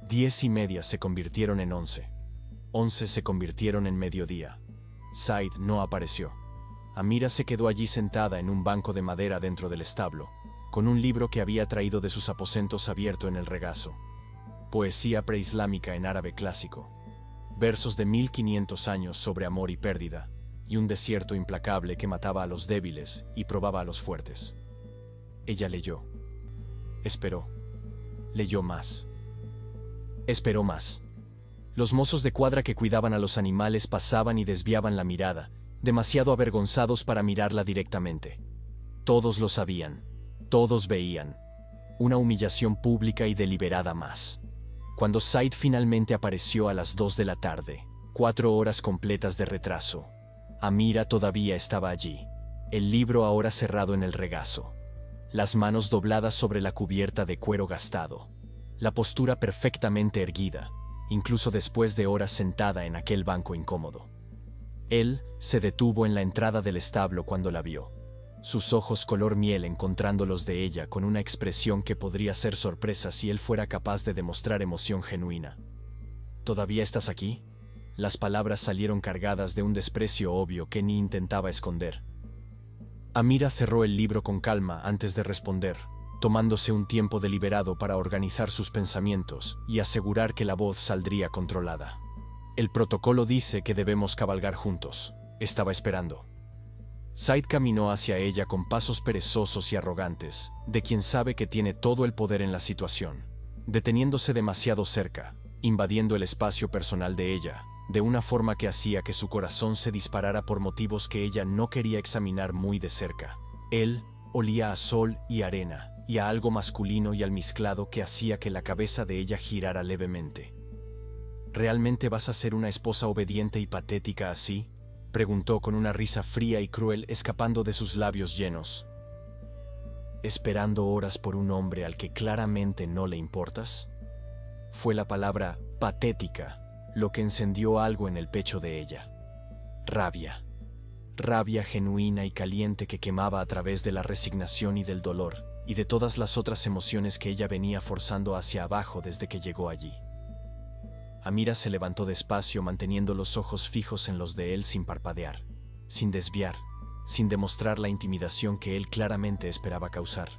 10:30 se convirtieron en 11. 11 se convirtieron en mediodía. Said no apareció. Amira se quedó allí sentada en un banco de madera dentro del establo, con un libro que había traído de sus aposentos abierto en el regazo. Poesía preislámica en árabe clásico. Versos de 1500 años sobre amor y pérdida, y un desierto implacable que mataba a los débiles y probaba a los fuertes. Ella leyó. Esperó. Leyó más. Esperó más. Los mozos de cuadra que cuidaban a los animales pasaban y desviaban la mirada, demasiado avergonzados para mirarla directamente. Todos lo sabían. Todos veían. Una humillación pública y deliberada más. Cuando Said finalmente apareció a las 2 de la tarde, 4 horas completas de retraso, Amira todavía estaba allí, el libro ahora cerrado en el regazo, las manos dobladas sobre la cubierta de cuero gastado, la postura perfectamente erguida, incluso después de horas sentada en aquel banco incómodo. Él se detuvo en la entrada del establo cuando la vio, sus ojos color miel encontrando los de ella con una expresión que podría ser sorpresa si él fuera capaz de demostrar emoción genuina. ¿Todavía estás aquí? Las palabras salieron cargadas de un desprecio obvio que ni intentaba esconder. Amira cerró el libro con calma antes de responder, tomándose un tiempo deliberado para organizar sus pensamientos y asegurar que la voz saldría controlada. El protocolo dice que debemos cabalgar juntos. Estaba esperando. Said caminó hacia ella con pasos perezosos y arrogantes, de quien sabe que tiene todo el poder en la situación, deteniéndose demasiado cerca, invadiendo el espacio personal de ella, de una forma que hacía que su corazón se disparara por motivos que ella no quería examinar muy de cerca. Él olía a sol y arena, y a algo masculino y almizclado que hacía que la cabeza de ella girara levemente. ¿Realmente vas a ser una esposa obediente y patética así?, preguntó con una risa fría y cruel escapando de sus labios llenos. esperando horas por un hombre al que claramente no le importas? Fue la palabra patética lo que encendió algo en el pecho de ella. Rabia. Rabia genuina y caliente que quemaba a través de la resignación y del dolor, y de todas las otras emociones que ella venía forzando hacia abajo desde que llegó allí. Amira se levantó despacio, manteniendo los ojos fijos en los de él sin parpadear, sin desviar, sin demostrar la intimidación que él claramente esperaba causar.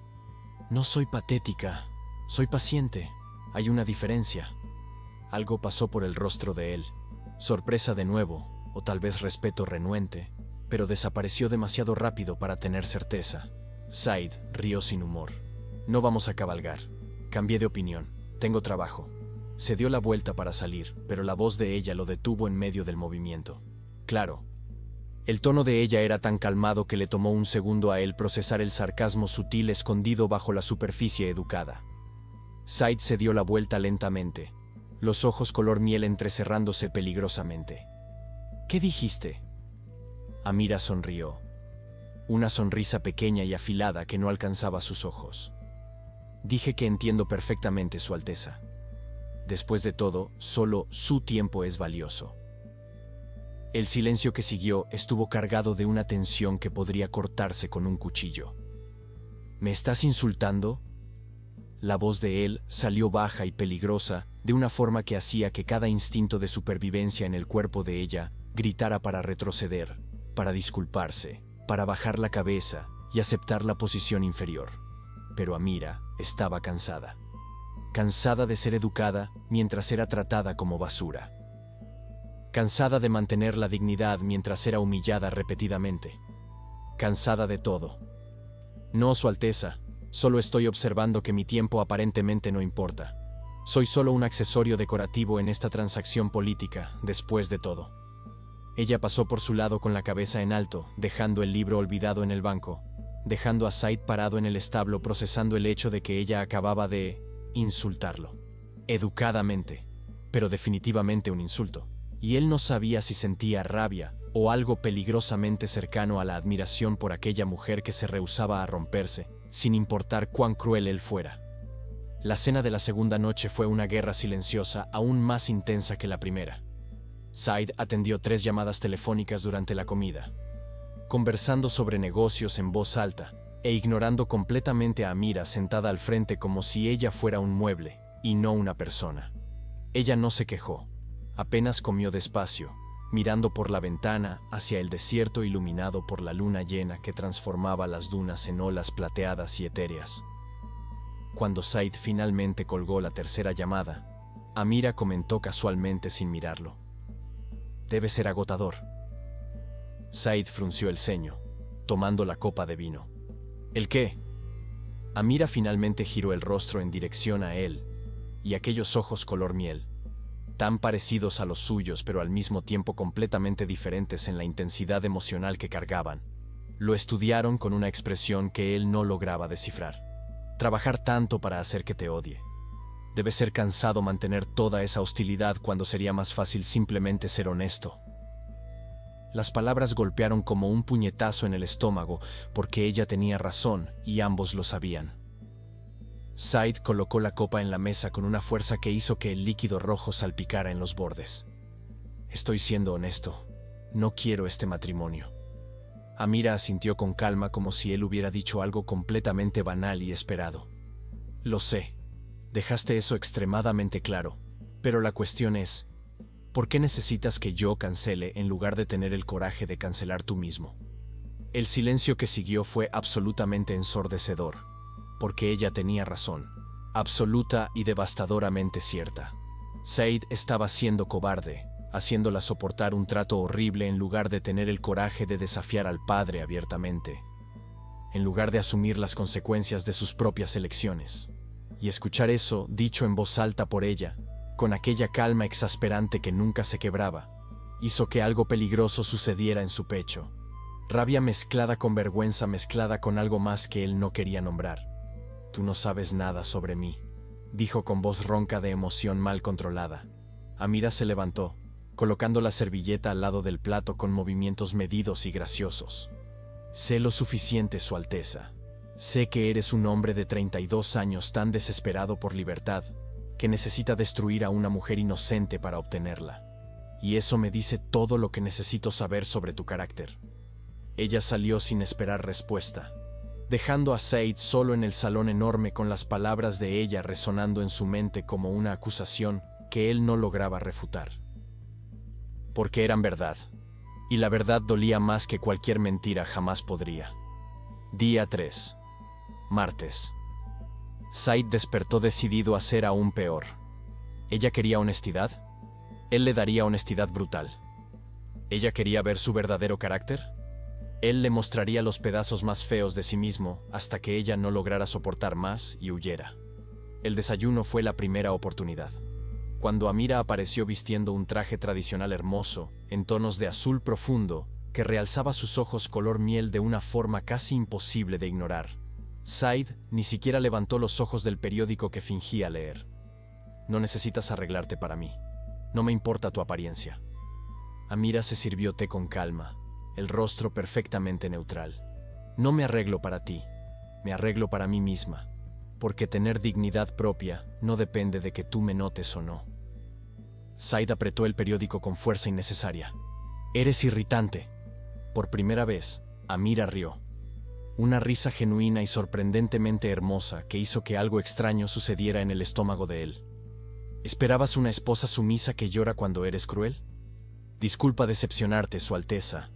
No soy patética, soy paciente. Hay una diferencia. Algo pasó por el rostro de él. Sorpresa de nuevo, o tal vez respeto renuente, pero desapareció demasiado rápido para tener certeza. Said rió sin humor. No vamos a cabalgar. Cambié de opinión. Tengo trabajo. Se dio la vuelta para salir, pero la voz de ella lo detuvo en medio del movimiento. Claro. El tono de ella era tan calmado que le tomó un segundo a él procesar el sarcasmo sutil escondido bajo la superficie educada. Said se dio la vuelta lentamente, los ojos color miel entrecerrándose peligrosamente. ¿Qué dijiste? Amira sonrió. Una sonrisa pequeña y afilada que no alcanzaba sus ojos. Dije que entiendo perfectamente, Su Alteza. Después de todo, solo su tiempo es valioso. El silencio que siguió estuvo cargado de una tensión que podría cortarse con un cuchillo. ¿Me estás insultando? La voz de él salió baja y peligrosa, de una forma que hacía que cada instinto de supervivencia en el cuerpo de ella gritara para retroceder, para disculparse, para bajar la cabeza y aceptar la posición inferior. Pero Amira estaba cansada. Cansada de ser educada mientras era tratada como basura. Cansada de mantener la dignidad mientras era humillada repetidamente. Cansada de todo. No, Su Alteza. Solo estoy observando que mi tiempo aparentemente no importa. Soy solo un accesorio decorativo en esta transacción política, después de todo. Ella pasó por su lado con la cabeza en alto, dejando el libro olvidado en el banco, dejando a Said parado en el establo procesando el hecho de que ella acababa de insultarlo. Educadamente, pero definitivamente un insulto. Y él no sabía si sentía rabia o algo peligrosamente cercano a la admiración por aquella mujer que se rehusaba a romperse, sin importar cuán cruel él fuera. La cena de la segunda noche fue una guerra silenciosa aún más intensa que la primera. Said atendió 3 llamadas telefónicas durante la comida, conversando sobre negocios en voz alta e ignorando completamente a Amira sentada al frente como si ella fuera un mueble y no una persona. Ella no se quejó, apenas comió despacio, mirando por la ventana hacia el desierto iluminado por la luna llena que transformaba las dunas en olas plateadas y etéreas. Cuando Said finalmente colgó la tercera llamada, Amira comentó casualmente sin mirarlo: «Debe ser agotador». Said frunció el ceño, tomando la copa de vino. «¿El qué?». Amira finalmente giró el rostro en dirección a él, y aquellos ojos color miel, tan parecidos a los suyos pero al mismo tiempo completamente diferentes en la intensidad emocional que cargaban, lo estudiaron con una expresión que él no lograba descifrar. Trabajar tanto para hacer que te odie. Debe ser cansado mantener toda esa hostilidad cuando sería más fácil simplemente ser honesto. Las palabras golpearon como un puñetazo en el estómago porque ella tenía razón y ambos lo sabían. Said colocó la copa en la mesa con una fuerza que hizo que el líquido rojo salpicara en los bordes. «Estoy siendo honesto. No quiero este matrimonio». Amira asintió con calma como si él hubiera dicho algo completamente banal y esperado. «Lo sé. Dejaste eso extremadamente claro. Pero la cuestión es, ¿por qué necesitas que yo cancele en lugar de tener el coraje de cancelar tú mismo?» El silencio que siguió fue absolutamente ensordecedor, porque ella tenía razón, absoluta y devastadoramente cierta. Said estaba siendo cobarde, haciéndola soportar un trato horrible en lugar de tener el coraje de desafiar al padre abiertamente, en lugar de asumir las consecuencias de sus propias elecciones. Y escuchar eso, dicho en voz alta por ella, con aquella calma exasperante que nunca se quebraba, hizo que algo peligroso sucediera en su pecho. Rabia mezclada con vergüenza mezclada con algo más que él no quería nombrar. «Tú no sabes nada sobre mí», dijo con voz ronca de emoción mal controlada. Amira se levantó, colocando la servilleta al lado del plato con movimientos medidos y graciosos. «Sé lo suficiente, Su Alteza. Sé que eres un hombre de 32 años tan desesperado por libertad que necesita destruir a una mujer inocente para obtenerla. Y eso me dice todo lo que necesito saber sobre tu carácter. Ella salió sin esperar respuesta, dejando a Said solo en el salón enorme con las palabras de ella resonando en su mente como una acusación que él no lograba refutar. Porque eran verdad, y la verdad dolía más que cualquier mentira jamás podría. Día 3. Martes. Said despertó decidido a ser aún peor. ¿Ella quería honestidad? Él le daría honestidad brutal. ¿Ella quería ver su verdadero carácter? Él le mostraría los pedazos más feos de sí mismo hasta que ella no lograra soportar más y huyera. El desayuno fue la primera oportunidad. Cuando Amira apareció vistiendo un traje tradicional hermoso, en tonos de azul profundo, que realzaba sus ojos color miel de una forma casi imposible de ignorar, Said ni siquiera levantó los ojos del periódico que fingía leer. No necesitas arreglarte para mí. No me importa tu apariencia. Amira se sirvió té con calma, el rostro perfectamente neutral. No me arreglo para ti, me arreglo para mí misma, porque tener dignidad propia no depende de que tú me notes o no. Said apretó el periódico con fuerza innecesaria. Eres irritante. Por primera vez, Amira rió. Una risa genuina y sorprendentemente hermosa que hizo que algo extraño sucediera en el estómago de él. ¿Esperabas una esposa sumisa que llora cuando eres cruel? Disculpa decepcionarte, Su Alteza.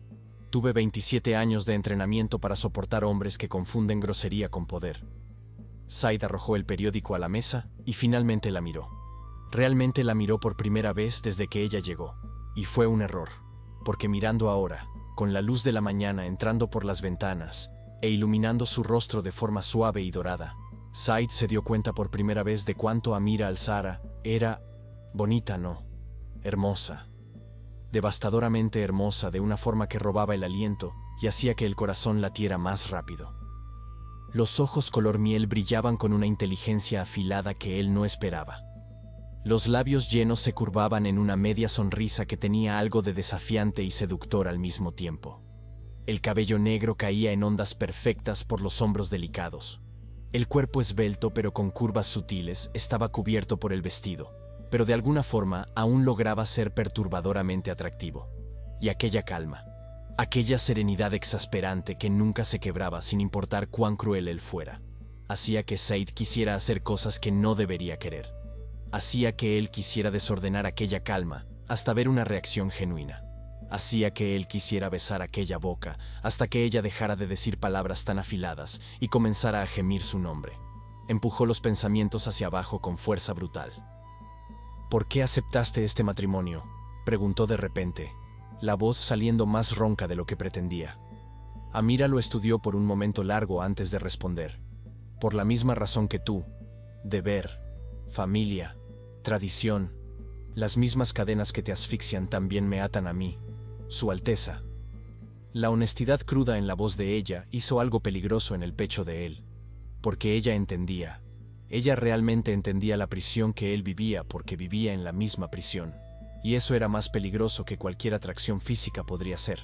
Tuve 27 años de entrenamiento para soportar hombres que confunden grosería con poder. Said arrojó el periódico a la mesa y finalmente la miró. Realmente la miró por primera vez desde que ella llegó. Y fue un error, porque mirando ahora, con la luz de la mañana entrando por las ventanas e iluminando su rostro de forma suave y dorada, Said se dio cuenta por primera vez de cuánto Amira al-Zahra era bonita, no, hermosa. Devastadoramente hermosa de una forma que robaba el aliento y hacía que el corazón latiera más rápido. Los ojos color miel brillaban con una inteligencia afilada que él no esperaba. Los labios llenos se curvaban en una media sonrisa que tenía algo de desafiante y seductor al mismo tiempo. El cabello negro caía en ondas perfectas por los hombros delicados. El cuerpo esbelto pero con curvas sutiles estaba cubierto por el vestido, pero de alguna forma aún lograba ser perturbadoramente atractivo. Y aquella calma, aquella serenidad exasperante que nunca se quebraba sin importar cuán cruel él fuera, hacía que Said quisiera hacer cosas que no debería querer. Hacía que él quisiera desordenar aquella calma hasta ver una reacción genuina. Hacía que él quisiera besar aquella boca hasta que ella dejara de decir palabras tan afiladas y comenzara a gemir su nombre. Empujó los pensamientos hacia abajo con fuerza brutal. ¿Por qué aceptaste este matrimonio?, preguntó de repente, la voz saliendo más ronca de lo que pretendía. Amira lo estudió por un momento largo antes de responder. Por la misma razón que tú. Deber, familia, tradición. Las mismas cadenas que te asfixian también me atan a mí, Su Alteza. La honestidad cruda en la voz de ella hizo algo peligroso en el pecho de él, porque ella entendía. Ella realmente entendía la prisión que él vivía porque vivía en la misma prisión, y eso era más peligroso que cualquier atracción física podría ser.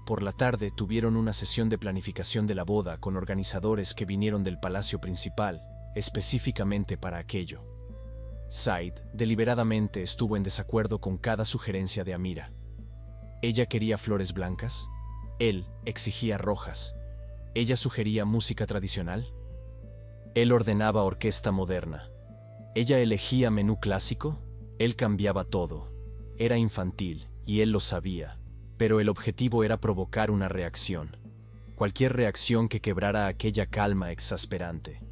Por la tarde tuvieron una sesión de planificación de la boda con organizadores que vinieron del palacio principal, específicamente para aquello. Said deliberadamente estuvo en desacuerdo con cada sugerencia de Amira. Ella quería flores blancas, él exigía rojas. Ella sugería música tradicional, él ordenaba orquesta moderna. Ella elegía menú clásico, él cambiaba todo. Era infantil, y él lo sabía, pero el objetivo era provocar una reacción. Cualquier reacción que quebrara aquella calma exasperante.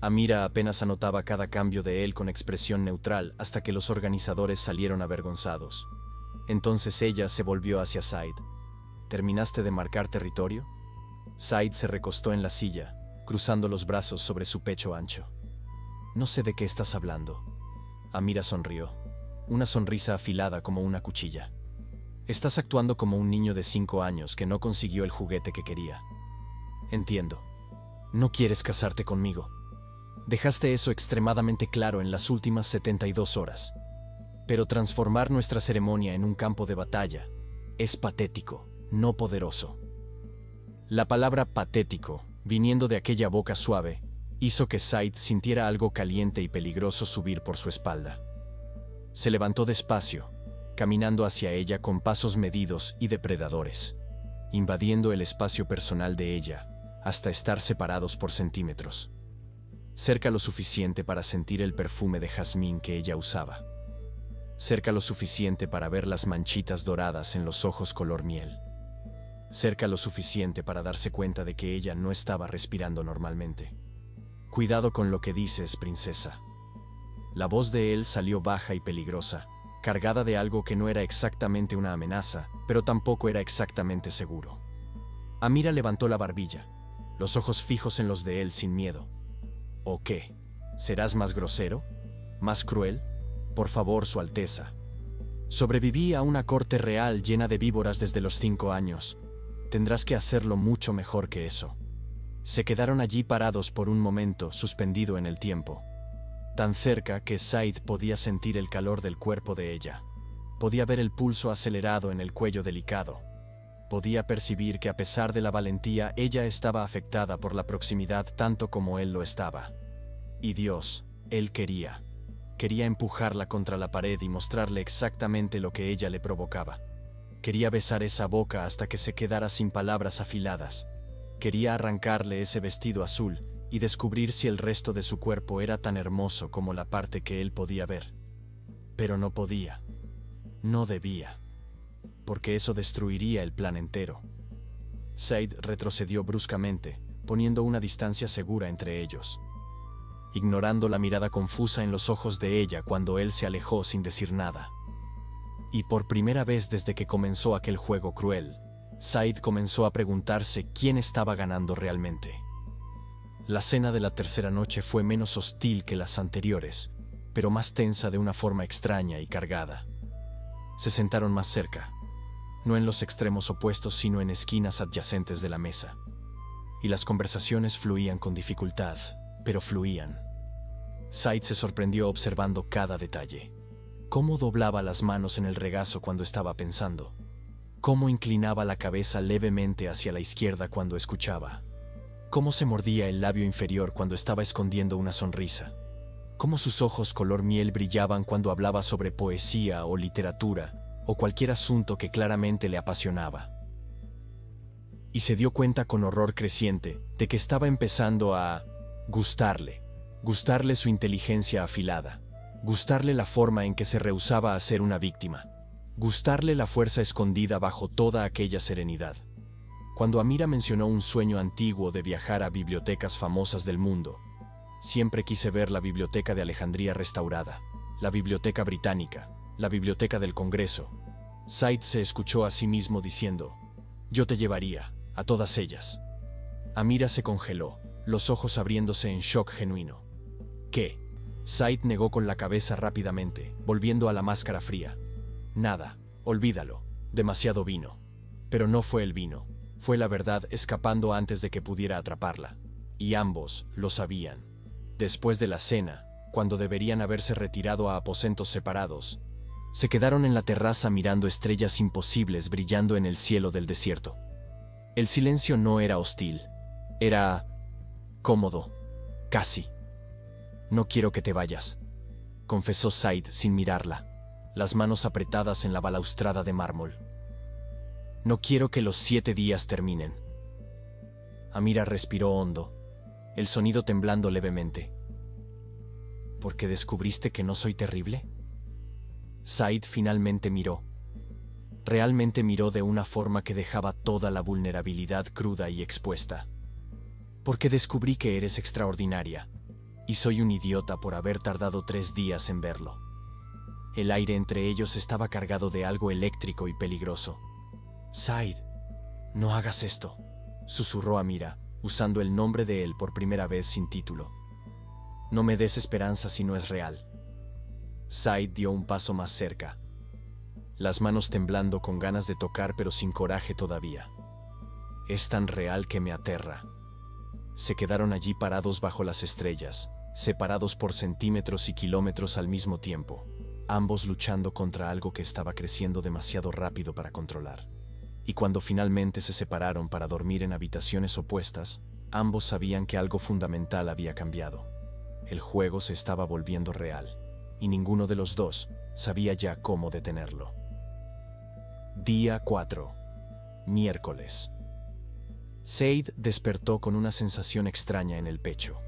Amira apenas anotaba cada cambio de él con expresión neutral hasta que los organizadores salieron avergonzados. Entonces ella se volvió hacia Said. ¿Terminaste de marcar territorio? Said se recostó en la silla, cruzando los brazos sobre su pecho ancho. No sé de qué estás hablando. Amira sonrió, una sonrisa afilada como una cuchilla. Estás actuando como un niño de 5 años que no consiguió el juguete que quería. Entiendo. No quieres casarte conmigo. Dejaste eso extremadamente claro en las últimas 72 horas. Pero transformar nuestra ceremonia en un campo de batalla es patético, no poderoso. La palabra patético viniendo de aquella boca suave, hizo que Said sintiera algo caliente y peligroso subir por su espalda. Se levantó despacio, caminando hacia ella con pasos medidos y depredadores, invadiendo el espacio personal de ella, hasta estar separados por centímetros. Cerca lo suficiente para sentir el perfume de jazmín que ella usaba. Cerca lo suficiente para ver las manchitas doradas en los ojos color miel. Cerca lo suficiente para darse cuenta de que ella no estaba respirando normalmente. «Cuidado con lo que dices, princesa». La voz de él salió baja y peligrosa, cargada de algo que no era exactamente una amenaza, pero tampoco era exactamente seguro. Amira levantó la barbilla, los ojos fijos en los de él sin miedo. ¿O qué? ¿Serás más grosero? ¿Más cruel? Por favor, Su Alteza. Sobreviví a una corte real llena de víboras desde los 5 años. Tendrás que hacerlo mucho mejor que eso. Se quedaron allí parados por un momento, suspendido en el tiempo. Tan cerca que Said podía sentir el calor del cuerpo de ella. Podía ver el pulso acelerado en el cuello delicado. Podía percibir que a pesar de la valentía, ella estaba afectada por la proximidad tanto como él lo estaba. Y Dios, él quería empujarla contra la pared y mostrarle exactamente lo que ella le provocaba. Quería besar esa boca hasta que se quedara sin palabras afiladas. Quería arrancarle ese vestido azul y descubrir si el resto de su cuerpo era tan hermoso como la parte que él podía ver. Pero no podía. No debía. Porque eso destruiría el plan entero. Said retrocedió bruscamente, poniendo una distancia segura entre ellos, ignorando la mirada confusa en los ojos de ella cuando él se alejó sin decir nada. Y por primera vez desde que comenzó aquel juego cruel, Said comenzó a preguntarse quién estaba ganando realmente. La cena de la tercera noche fue menos hostil que las anteriores, pero más tensa de una forma extraña y cargada. Se sentaron más cerca, no en los extremos opuestos sino en esquinas adyacentes de la mesa. Y las conversaciones fluían con dificultad, pero fluían. Said se sorprendió observando cada detalle. Cómo doblaba las manos en el regazo cuando estaba pensando. Cómo inclinaba la cabeza levemente hacia la izquierda cuando escuchaba. Cómo se mordía el labio inferior cuando estaba escondiendo una sonrisa. Cómo sus ojos color miel brillaban cuando hablaba sobre poesía o literatura o cualquier asunto que claramente le apasionaba. Y se dio cuenta con horror creciente de que estaba empezando a gustarle su inteligencia afilada, gustarle la forma en que se rehusaba a ser una víctima, gustarle la fuerza escondida bajo toda aquella serenidad. Cuando Amira mencionó un sueño antiguo de viajar a bibliotecas famosas del mundo, siempre quise ver la Biblioteca de Alejandría restaurada, la Biblioteca Británica, la Biblioteca del Congreso. Said se escuchó a sí mismo diciendo, «Yo te llevaría a todas ellas». Amira se congeló, los ojos abriéndose en shock genuino. «¿Qué?». Said negó con la cabeza rápidamente, volviendo a la máscara fría. «Nada, olvídalo, demasiado vino». Pero no fue el vino, fue la verdad escapando antes de que pudiera atraparla. Y ambos lo sabían. Después de la cena, cuando deberían haberse retirado a aposentos separados, se quedaron en la terraza mirando estrellas imposibles brillando en el cielo del desierto. El silencio no era hostil, era cómodo, casi. «No quiero que te vayas», confesó Said sin mirarla, las manos apretadas en la balaustrada de mármol. «No quiero que los 7 días terminen». Amira respiró hondo, el sonido temblando levemente. «¿Porque descubriste que no soy terrible?». Said finalmente miró. Realmente miró de una forma que dejaba toda la vulnerabilidad cruda y expuesta. «Porque descubrí que eres extraordinaria, y soy un idiota por haber tardado 3 días en verlo». El aire entre ellos estaba cargado de algo eléctrico y peligroso. «Said, no hagas esto», susurró Amira, usando el nombre de él por primera vez sin título. «No me des esperanza si no es real». Said dio un paso más cerca, las manos temblando con ganas de tocar pero sin coraje todavía. «Es tan real que me aterra». Se quedaron allí parados bajo las estrellas, separados por centímetros y kilómetros al mismo tiempo, ambos luchando contra algo que estaba creciendo demasiado rápido para controlar. Y cuando finalmente se separaron para dormir en habitaciones opuestas, Ambos sabían que algo fundamental había cambiado. El juego se estaba volviendo real, y ninguno de los dos sabía ya cómo detenerlo. Día 4. Miércoles. Said despertó con una sensación extraña en el pecho,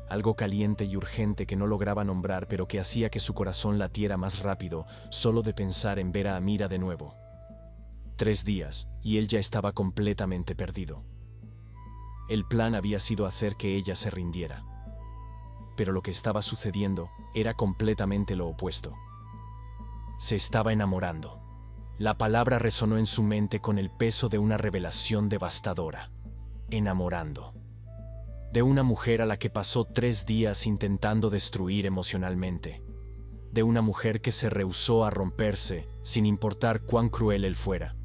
algo caliente y urgente que no lograba nombrar, pero que hacía que su corazón latiera más rápido solo de pensar en ver a Amira de nuevo. 3 días, y él ya estaba completamente perdido. El plan había sido hacer que ella se rindiera. Pero lo que estaba sucediendo era completamente lo opuesto. Se estaba enamorando. La palabra resonó en su mente con el peso de una revelación devastadora. Enamorando. De una mujer a la que pasó 3 días intentando destruir emocionalmente. De una mujer que se rehusó a romperse sin importar cuán cruel él fuera.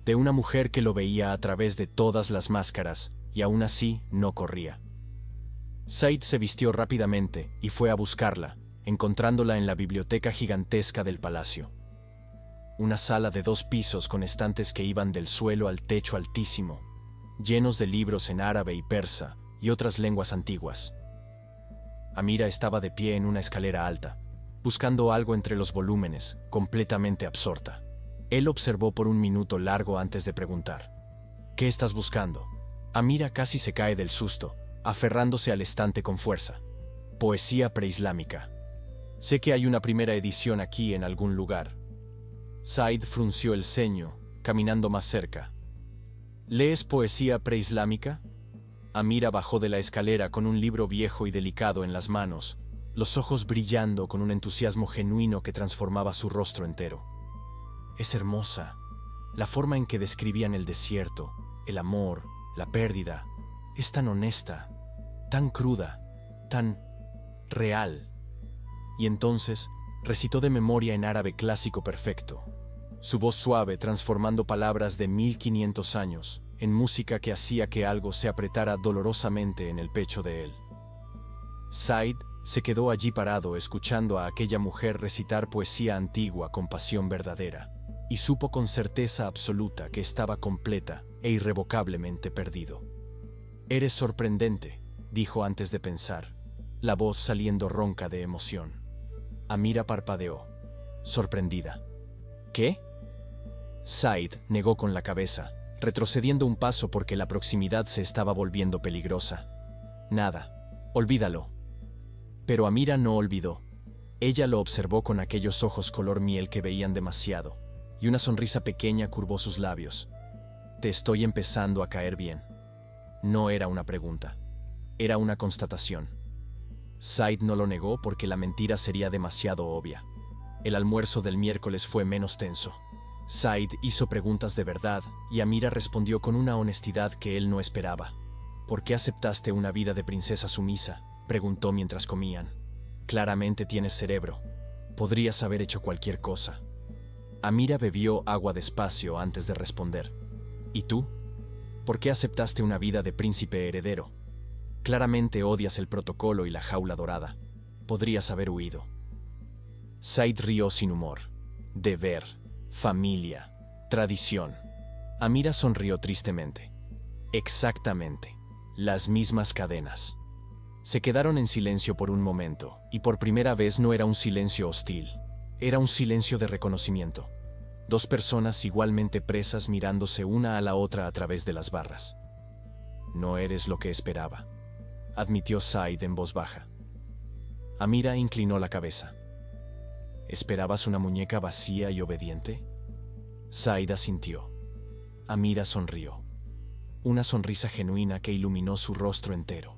De una mujer que lo veía a través de todas las máscaras y aún así no corría. Said se vistió rápidamente y fue a buscarla, encontrándola en la biblioteca gigantesca del palacio. Una sala de 2 pisos con estantes que iban del suelo al techo altísimo, llenos de libros en árabe y persa y otras lenguas antiguas. Amira estaba de pie en una escalera alta, buscando algo entre los volúmenes, completamente absorta. Él observó por un minuto largo antes de preguntar: ¿Qué estás buscando? Amira casi se cae del susto, aferrándose al estante con fuerza. Poesía preislámica. Sé que hay una primera edición aquí en algún lugar. Said frunció el ceño, caminando más cerca. ¿Lees poesía preislámica? Amira bajó de la escalera con un libro viejo y delicado en las manos, los ojos brillando con un entusiasmo genuino que transformaba su rostro entero. Es hermosa. La forma en que describían el desierto, el amor, la pérdida, es tan honesta, tan cruda, tan real. Y entonces recitó de memoria en árabe clásico perfecto, su voz suave transformando palabras de 1500 años en música que hacía que algo se apretara dolorosamente en el pecho de él. Said se quedó allí parado escuchando a aquella mujer recitar poesía antigua con pasión verdadera, y supo con certeza absoluta que estaba completa e irrevocablemente perdido. «Eres sorprendente», dijo antes de pensar, la voz saliendo ronca de emoción. Amira parpadeó, sorprendida. ¿Qué? Said negó con la cabeza, retrocediendo un paso porque la proximidad se estaba volviendo peligrosa. Nada, olvídalo. Pero Amira no olvidó. Ella lo observó con aquellos ojos color miel que veían demasiado, y una sonrisa pequeña curvó sus labios. Te estoy empezando a caer bien. No era una pregunta, era una constatación. Said no lo negó porque la mentira sería demasiado obvia. El almuerzo del miércoles fue menos tenso. Said hizo preguntas de verdad y Amira respondió con una honestidad que él no esperaba. ¿Por qué aceptaste una vida de princesa sumisa?, preguntó mientras comían. Claramente tienes cerebro. Podrías haber hecho cualquier cosa. Amira bebió agua despacio antes de responder. ¿Y tú? ¿Por qué aceptaste una vida de príncipe heredero? Claramente odias el protocolo y la jaula dorada. Podrías haber huido. Said rió sin humor. Deber, familia, tradición. Amira sonrió tristemente. Exactamente. Las mismas cadenas. Se quedaron en silencio por un momento, y por primera vez no era un silencio hostil. Era un silencio de reconocimiento. 2 personas igualmente presas mirándose una a la otra a través de las barras. No eres lo que esperaba, admitió Said en voz baja. Amira inclinó la cabeza. ¿Esperabas una muñeca vacía y obediente? Said asintió. Amira sonrió. Una sonrisa genuina que iluminó su rostro entero.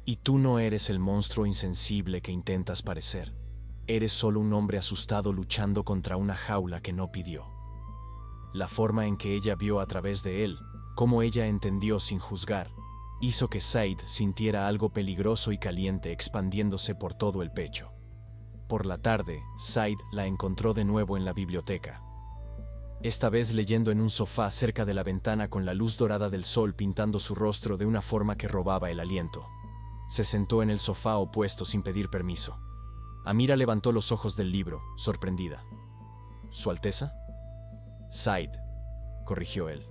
Y tú no eres el monstruo insensible que intentas parecer. Eres solo un hombre asustado luchando contra una jaula que no pidió. La forma en que ella vio a través de él, cómo ella entendió sin juzgar, hizo que Said sintiera algo peligroso y caliente expandiéndose por todo el pecho. Por la tarde, Said la encontró de nuevo en la biblioteca. Esta vez leyendo en un sofá cerca de la ventana con la luz dorada del sol pintando su rostro de una forma que robaba el aliento. Se sentó en el sofá opuesto sin pedir permiso. Amira levantó los ojos del libro, sorprendida. ¿Su Alteza? Said, corrigió él.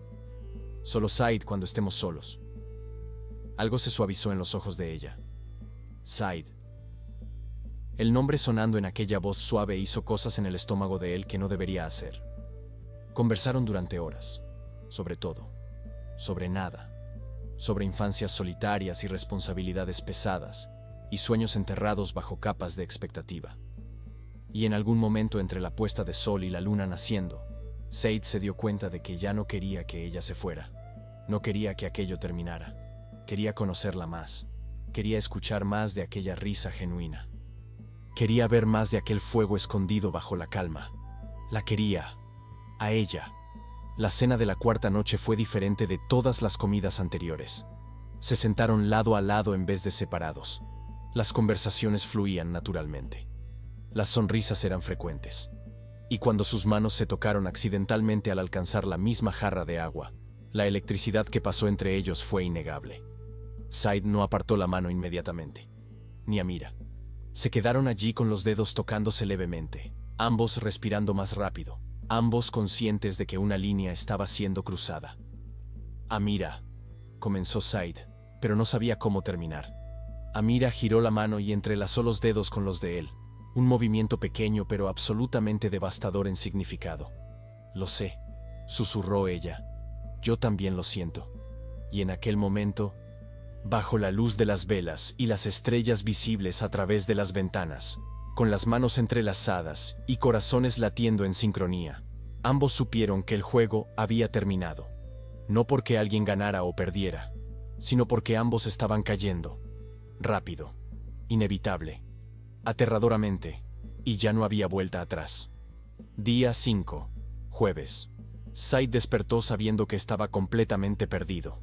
Solo Said cuando estemos solos. Algo se suavizó en los ojos de ella. Said. El nombre sonando en aquella voz suave hizo cosas en el estómago de él que no debería hacer. Conversaron durante horas, sobre todo, sobre nada, sobre infancias solitarias y responsabilidades pesadas, y sueños enterrados bajo capas de expectativa. Y en algún momento entre la puesta de sol y la luna naciendo, Said se dio cuenta de que ya no quería que ella se fuera. No quería que aquello terminara. Quería conocerla más. Quería escuchar más de aquella risa genuina. Quería ver más de aquel fuego escondido bajo la calma. La quería. A ella. La cena de la cuarta noche fue diferente de todas las comidas anteriores. Se sentaron lado a lado en vez de separados. Las conversaciones fluían naturalmente. Las sonrisas eran frecuentes. Y cuando sus manos se tocaron accidentalmente al alcanzar la misma jarra de agua, la electricidad que pasó entre ellos fue innegable. Said no apartó la mano inmediatamente. Ni Amira. Se quedaron allí con los dedos tocándose levemente, ambos respirando más rápido, ambos conscientes de que una línea estaba siendo cruzada. Amira, comenzó Said, pero no sabía cómo terminar. Amira giró la mano y entrelazó los dedos con los de él, un movimiento pequeño pero absolutamente devastador en significado. Lo sé, susurró ella. Yo también lo siento. Y en aquel momento, bajo la luz de las velas y las estrellas visibles a través de las ventanas, con las manos entrelazadas y corazones latiendo en sincronía, ambos supieron que el juego había terminado. No porque alguien ganara o perdiera, sino porque ambos estaban cayendo. Rápido, inevitable, aterradoramente, y ya no había vuelta atrás. Día 5, jueves. Said despertó sabiendo que estaba completamente perdido.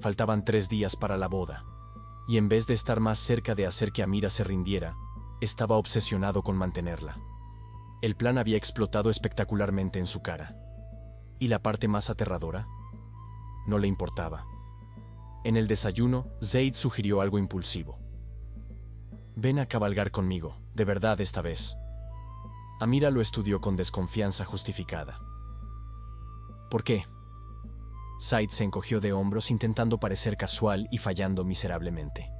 Faltaban 3 días para la boda, y en vez de estar más cerca de hacer que Amira se rindiera, estaba obsesionado con mantenerla. El plan había explotado espectacularmente en su cara. ¿Y la parte más aterradora? No le importaba. En el desayuno, Said sugirió algo impulsivo. Ven a cabalgar conmigo, de verdad esta vez. Amira lo estudió con desconfianza justificada. ¿Por qué? Said se encogió de hombros intentando parecer casual y fallando miserablemente.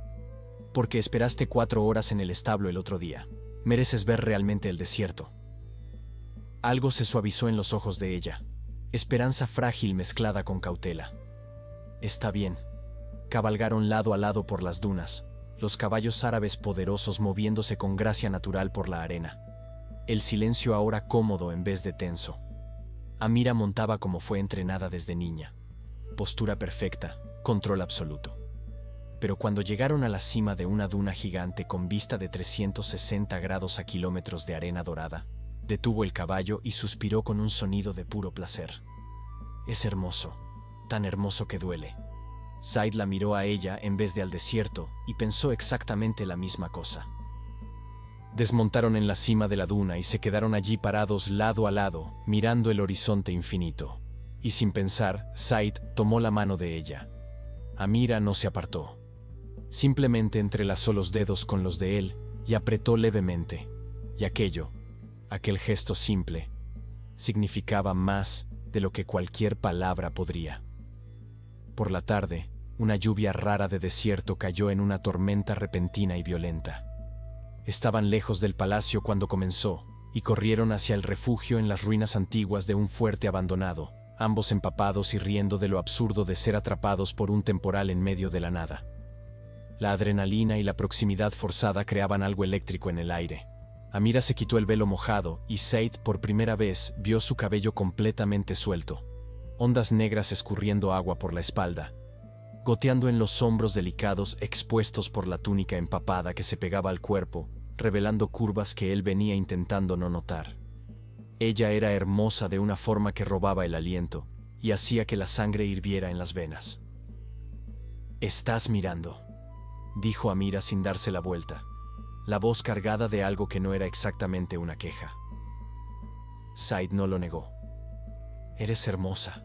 Porque esperaste 4 horas en el establo el otro día. Mereces ver realmente el desierto. Algo se suavizó en los ojos de ella. Esperanza frágil mezclada con cautela. Está bien. Cabalgaron lado a lado por las dunas, los caballos árabes poderosos moviéndose con gracia natural por la arena. El silencio ahora cómodo en vez de tenso. Amira montaba como fue entrenada desde niña. Postura perfecta, control absoluto. Pero cuando llegaron a la cima de una duna gigante con vista de 360 grados a kilómetros de arena dorada, detuvo el caballo y suspiró con un sonido de puro placer. Es hermoso, tan hermoso que duele. Said la miró a ella en vez de al desierto y pensó exactamente la misma cosa. Desmontaron en la cima de la duna y se quedaron allí parados lado a lado, mirando el horizonte infinito. Y sin pensar, Said tomó la mano de ella. Amira no se apartó. Simplemente entrelazó los dedos con los de él y apretó levemente. Y aquel gesto simple, significaba más de lo que cualquier palabra podría. Por la tarde, una lluvia rara de desierto cayó en una tormenta repentina y violenta. Estaban lejos del palacio cuando comenzó, y corrieron hacia el refugio en las ruinas antiguas de un fuerte abandonado, ambos empapados y riendo de lo absurdo de ser atrapados por un temporal en medio de la nada. La adrenalina y la proximidad forzada creaban algo eléctrico en el aire. Amira se quitó el velo mojado y Said por primera vez vio su cabello completamente suelto. Ondas negras escurriendo agua por la espalda, goteando en los hombros delicados expuestos por la túnica empapada que se pegaba al cuerpo, revelando curvas que él venía intentando no notar. Ella era hermosa de una forma que robaba el aliento y hacía que la sangre hirviera en las venas. «Estás mirando», dijo Amira sin darse la vuelta, la voz cargada de algo que no era exactamente una queja. Said no lo negó. «Eres hermosa».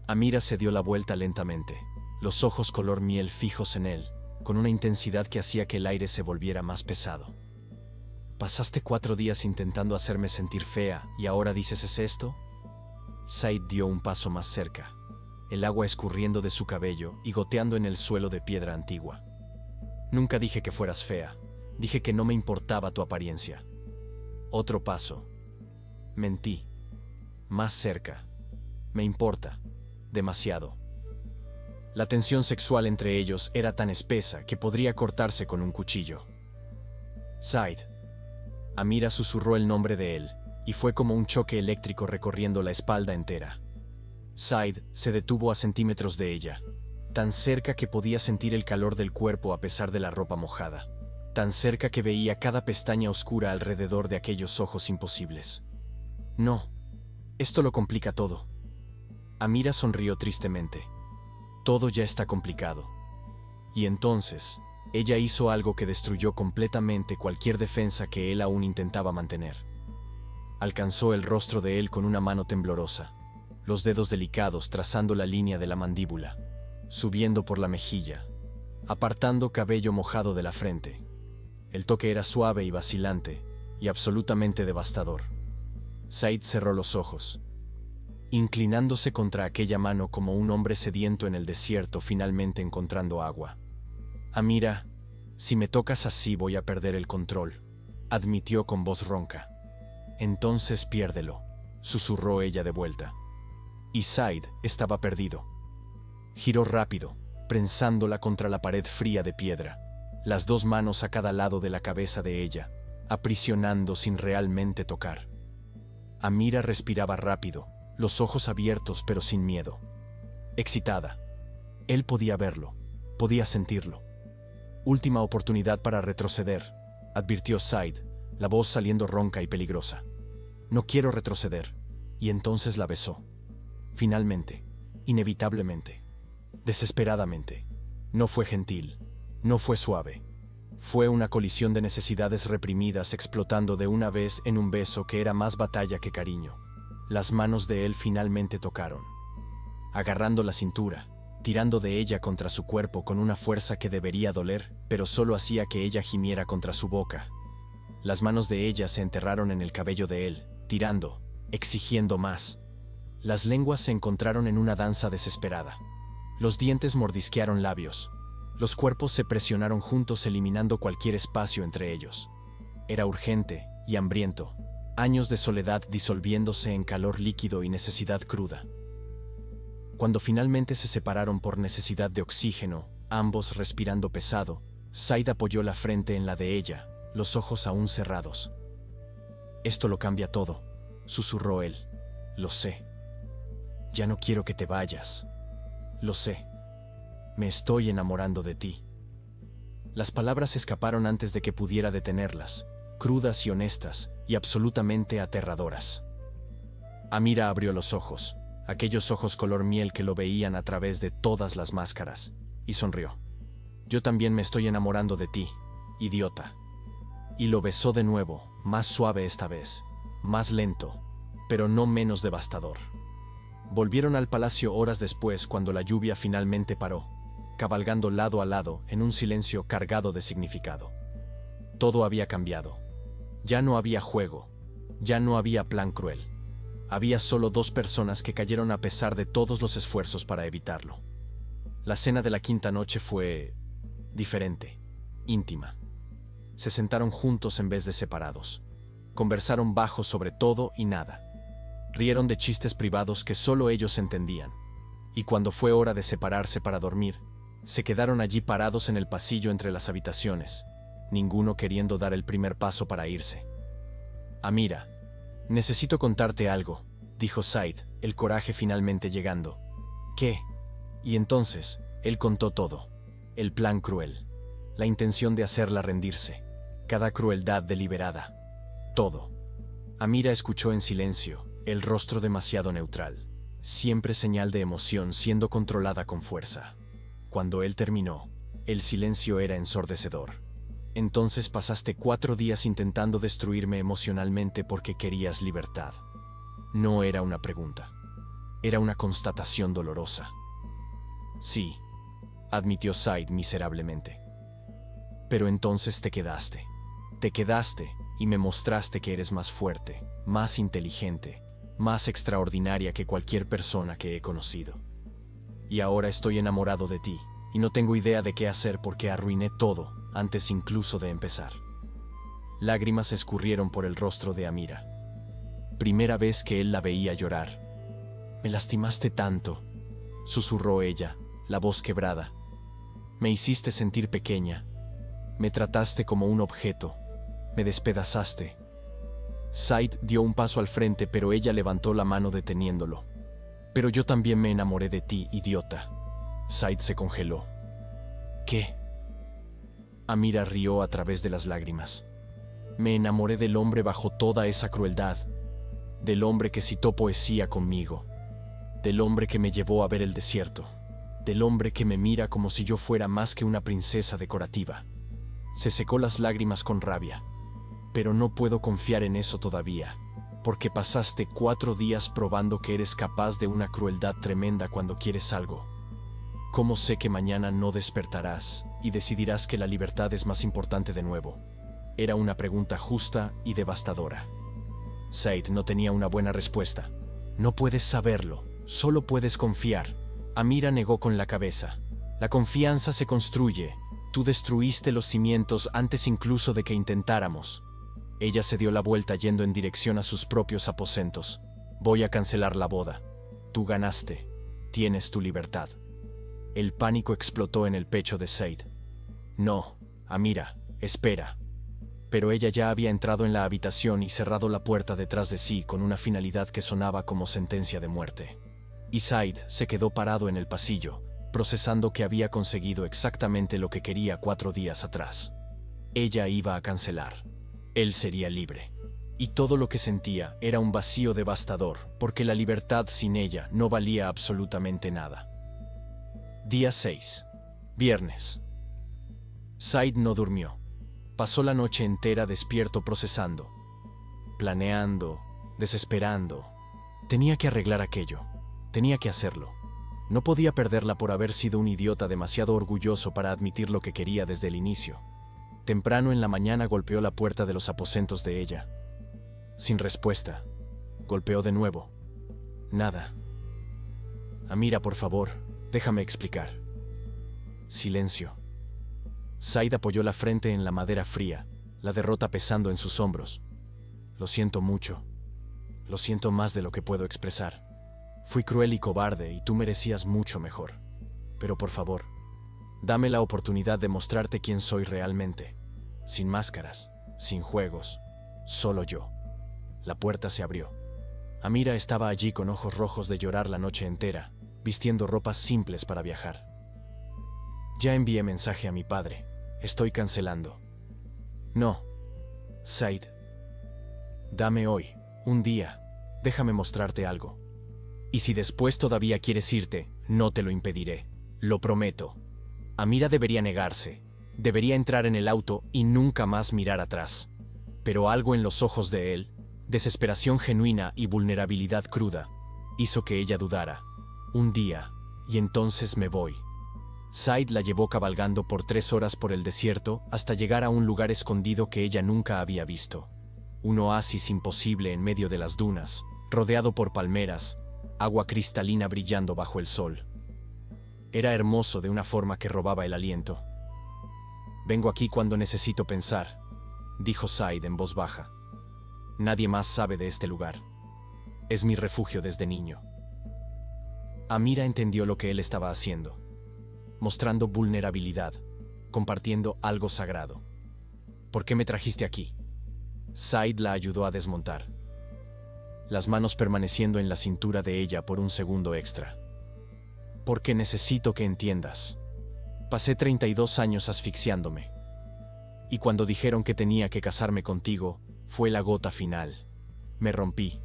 Amira se dio la vuelta lentamente, los ojos color miel fijos en él, con una intensidad que hacía que el aire se volviera más pesado. «¿Pasaste 4 días intentando hacerme sentir fea y ahora dices es esto?» Said dio un paso más cerca. el agua escurriendo de su cabello y goteando en el suelo de piedra antigua. Nunca dije que fueras fea, dije que no me importaba tu apariencia. Otro paso. Mentí. Más cerca. Me importa. Demasiado. La tensión sexual entre ellos era tan espesa que podría cortarse con un cuchillo. Said. Amira susurró el nombre de él, y fue como un choque eléctrico recorriendo la espalda entera. Said se detuvo a centímetros de ella, tan cerca que podía sentir el calor del cuerpo a pesar de la ropa mojada, tan cerca que veía cada pestaña oscura alrededor de aquellos ojos imposibles. No, esto lo complica todo. Amira sonrió tristemente. Todo ya está complicado. Y entonces, ella hizo algo que destruyó completamente cualquier defensa que él aún intentaba mantener. Alcanzó el rostro de él con una mano temblorosa, los dedos delicados trazando la línea de la mandíbula, subiendo por la mejilla, apartando cabello mojado de la frente. El toque era suave y vacilante, y absolutamente devastador. Said cerró los ojos, inclinándose contra aquella mano como un hombre sediento en el desierto finalmente encontrando agua. Amira, si me tocas así voy a perder el control, admitió con voz ronca. Entonces piérdelo, susurró ella de vuelta. Y Said estaba perdido. Giró rápido, prensándola contra la pared fría de piedra, las dos manos a cada lado de la cabeza de ella, aprisionando sin realmente tocar. Amira respiraba rápido, los ojos abiertos pero sin miedo. Excitada. Él podía verlo, podía sentirlo. Última oportunidad para retroceder, advirtió Said, la voz saliendo ronca y peligrosa. No quiero retroceder. Y entonces la besó. Finalmente, inevitablemente, desesperadamente. No fue gentil, no fue suave. Fue una colisión de necesidades reprimidas explotando de una vez en un beso que era más batalla que cariño. Las manos de él finalmente tocaron, agarrando la cintura, tirando de ella contra su cuerpo con una fuerza que debería doler, pero solo hacía que ella gimiera contra su boca. Las manos de ella se enterraron en el cabello de él, tirando, exigiendo más. Las lenguas se encontraron en una danza desesperada. Los dientes mordisquearon labios. Los cuerpos se presionaron juntos eliminando cualquier espacio entre ellos. Era urgente y hambriento. Años de soledad disolviéndose en calor líquido y necesidad cruda. Cuando finalmente se separaron por necesidad de oxígeno, ambos respirando pesado, Said apoyó la frente en la de ella, los ojos aún cerrados. Esto lo cambia todo, susurró él. Lo sé. Ya no quiero que te vayas. Lo sé. Me estoy enamorando de ti. Las palabras escaparon antes de que pudiera detenerlas, crudas y honestas, y absolutamente aterradoras. Amira abrió los ojos, aquellos ojos color miel que lo veían a través de todas las máscaras, y sonrió. Yo también me estoy enamorando de ti, idiota. Y lo besó de nuevo, más suave esta vez, más lento, pero no menos devastador. Volvieron al palacio horas después cuando la lluvia finalmente paró, cabalgando lado a lado en un silencio cargado de significado. Todo había cambiado. Ya no había juego, ya no había plan cruel. Había solo dos personas que cayeron a pesar de todos los esfuerzos para evitarlo. La cena de la quinta noche fue diferente, íntima. Se sentaron juntos en vez de separados. Conversaron bajo sobre todo y nada. Rieron de chistes privados que solo ellos entendían. Y cuando fue hora de separarse para dormir, se quedaron allí parados en el pasillo entre las habitaciones, ninguno queriendo dar el primer paso para irse. Amira, necesito contarte algo, dijo Said, el coraje finalmente llegando. ¿Qué? Y entonces, él contó todo. El plan cruel. La intención de hacerla rendirse. Cada crueldad deliberada. Todo. Amira escuchó en silencio, el rostro demasiado neutral. Siempre señal de emoción siendo controlada con fuerza. Cuando él terminó, el silencio era ensordecedor. Entonces pasaste 4 días intentando destruirme emocionalmente porque querías libertad. No era una pregunta. Era una constatación dolorosa. Sí, admitió Said miserablemente. Pero entonces te quedaste. Te quedaste y me mostraste que eres más fuerte, más inteligente, más extraordinaria que cualquier persona que he conocido. Y ahora estoy enamorado de ti, y no tengo idea de qué hacer porque arruiné todo, antes incluso de empezar. Lágrimas escurrieron por el rostro de Amira. Primera vez que él la veía llorar. «Me lastimaste tanto», susurró ella, la voz quebrada. «Me hiciste sentir pequeña. Me trataste como un objeto. Me despedazaste». Said dio un paso al frente, pero ella levantó la mano deteniéndolo. «Pero yo también me enamoré de ti, idiota». Said se congeló. «¿Qué?». Amira rió a través de las lágrimas. «Me enamoré del hombre bajo toda esa crueldad, del hombre que citó poesía conmigo, del hombre que me llevó a ver el desierto, del hombre que me mira como si yo fuera más que una princesa decorativa». Se secó las lágrimas con rabia. «Pero no puedo confiar en eso todavía, porque pasaste 4 días probando que eres capaz de una crueldad tremenda cuando quieres algo. ¿Cómo sé que mañana no despertarás y decidirás que la libertad es más importante de nuevo?». Era una pregunta justa y devastadora. Said no tenía una buena respuesta. «No puedes saberlo, solo puedes confiar». Amira negó con la cabeza. «La confianza se construye. Tú destruiste los cimientos antes incluso de que intentáramos». Ella se dio la vuelta yendo en dirección a sus propios aposentos. «Voy a cancelar la boda. Tú ganaste. Tienes tu libertad». El pánico explotó en el pecho de Said. «No, Amira, espera». Pero ella ya había entrado en la habitación y cerrado la puerta detrás de sí con una finalidad que sonaba como sentencia de muerte. Y Said se quedó parado en el pasillo, procesando que había conseguido exactamente lo que quería 4 días atrás. Ella iba a cancelar. Él sería libre. Y todo lo que sentía era un vacío devastador, porque la libertad sin ella no valía absolutamente nada. Día 6. Viernes. Said no durmió. Pasó la noche entera despierto procesando, planeando, desesperando. Tenía que arreglar aquello. Tenía que hacerlo. No podía perderla por haber sido un idiota demasiado orgulloso para admitir lo que quería desde el inicio. Temprano en la mañana golpeó la puerta de los aposentos de ella. Sin respuesta. Golpeó de nuevo. Nada. «Amira, por favor, déjame explicar». Silencio. Said apoyó la frente en la madera fría, la derrota pesando en sus hombros. «Lo siento mucho. Lo siento más de lo que puedo expresar. Fui cruel y cobarde y tú merecías mucho mejor. Pero por favor, dame la oportunidad de mostrarte quién soy realmente. Sin máscaras, sin juegos, solo yo». La puerta se abrió. Amira estaba allí con ojos rojos de llorar la noche entera, vistiendo ropas simples para viajar. «Ya envié mensaje a mi padre. Estoy cancelando». «No, Said. Dame hoy, un día. Déjame mostrarte algo. Y si después todavía quieres irte, no te lo impediré. Lo prometo». Amira debería negarse. Debería entrar en el auto y nunca más mirar atrás. Pero algo en los ojos de él, desesperación genuina y vulnerabilidad cruda, hizo que ella dudara. «Un día, y entonces me voy». Said la llevó cabalgando por 3 horas por el desierto hasta llegar a un lugar escondido que ella nunca había visto. Un oasis imposible en medio de las dunas, rodeado por palmeras, agua cristalina brillando bajo el sol. Era hermoso de una forma que robaba el aliento. «Vengo aquí cuando necesito pensar», dijo Said en voz baja. «Nadie más sabe de este lugar. Es mi refugio desde niño». Amira entendió lo que él estaba haciendo. Mostrando vulnerabilidad, compartiendo algo sagrado. «¿Por qué me trajiste aquí?». Said la ayudó a desmontar, las manos permaneciendo en la cintura de ella por un segundo extra. «Porque necesito que entiendas. Pasé 32 años asfixiándome. Y cuando dijeron que tenía que casarme contigo, fue la gota final. Me rompí.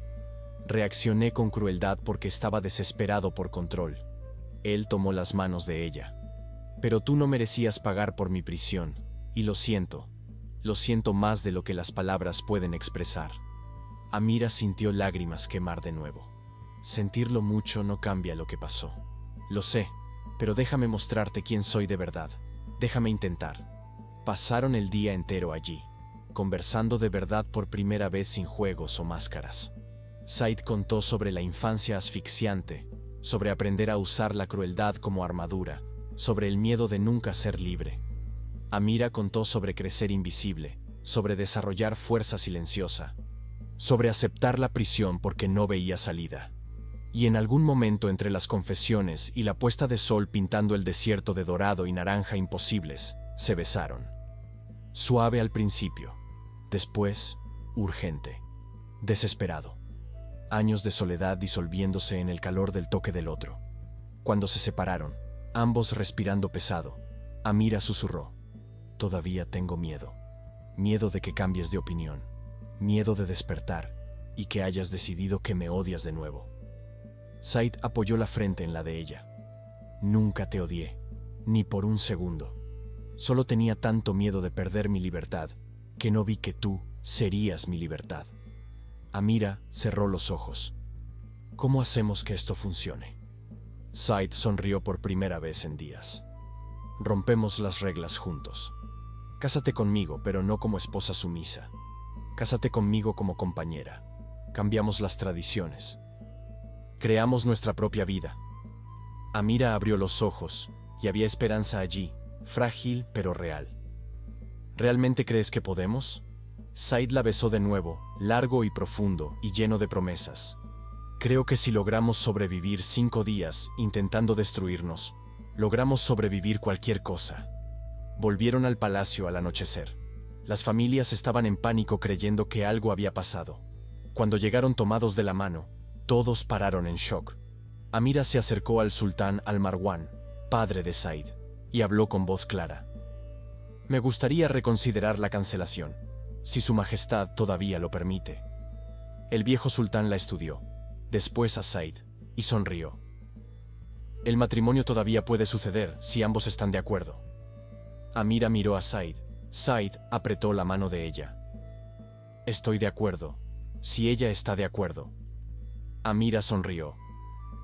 Reaccioné con crueldad porque estaba desesperado por control». Él tomó las manos de ella. «Pero tú no merecías pagar por mi prisión, y lo siento más de lo que las palabras pueden expresar». Amira sintió lágrimas quemar de nuevo. Sentirlo mucho no cambia lo que pasó. «Lo sé, pero déjame mostrarte quién soy de verdad. Déjame intentar». Pasaron el día entero allí, conversando de verdad por primera vez sin juegos o máscaras. Said contó sobre la infancia asfixiante, sobre aprender a usar la crueldad como armadura, sobre el miedo de nunca ser libre. Amira contó sobre crecer invisible, sobre desarrollar fuerza silenciosa, sobre aceptar la prisión porque no veía salida. Y en algún momento entre las confesiones y la puesta de sol pintando el desierto de dorado y naranja imposibles, se besaron. Suave al principio, después, urgente, desesperado. Años de soledad disolviéndose en el calor del toque del otro. Cuando se separaron, ambos respirando pesado, Amira susurró: «Todavía tengo miedo. Miedo de que cambies de opinión. Miedo de despertar y que hayas decidido que me odias de nuevo». Said apoyó la frente en la de ella. «Nunca te odié, ni por un segundo. Solo tenía tanto miedo de perder mi libertad que no vi que tú serías mi libertad». Amira cerró los ojos. «¿Cómo hacemos que esto funcione?» Said sonrió por primera vez en días. «Rompemos las reglas juntos. Cásate conmigo, pero no como esposa sumisa. Cásate conmigo como compañera. Cambiamos las tradiciones. Creamos nuestra propia vida». Amira abrió los ojos y había esperanza allí, frágil pero real. «¿Realmente crees que podemos?» Said la besó de nuevo, largo y profundo y lleno de promesas. «Creo que si logramos sobrevivir 5 días intentando destruirnos, logramos sobrevivir cualquier cosa». Volvieron al palacio al anochecer. Las familias estaban en pánico creyendo que algo había pasado. Cuando llegaron tomados de la mano, todos pararon en shock. Amira se acercó al sultán Al-Marwan, padre de Said, y habló con voz clara. «Me gustaría reconsiderar la cancelación, si su majestad todavía lo permite». El viejo sultán la estudió, después a Said, y sonrió. «El matrimonio todavía puede suceder si ambos están de acuerdo». Amira miró a Said. Said apretó la mano de ella. «Estoy de acuerdo, si ella está de acuerdo». Amira sonrió,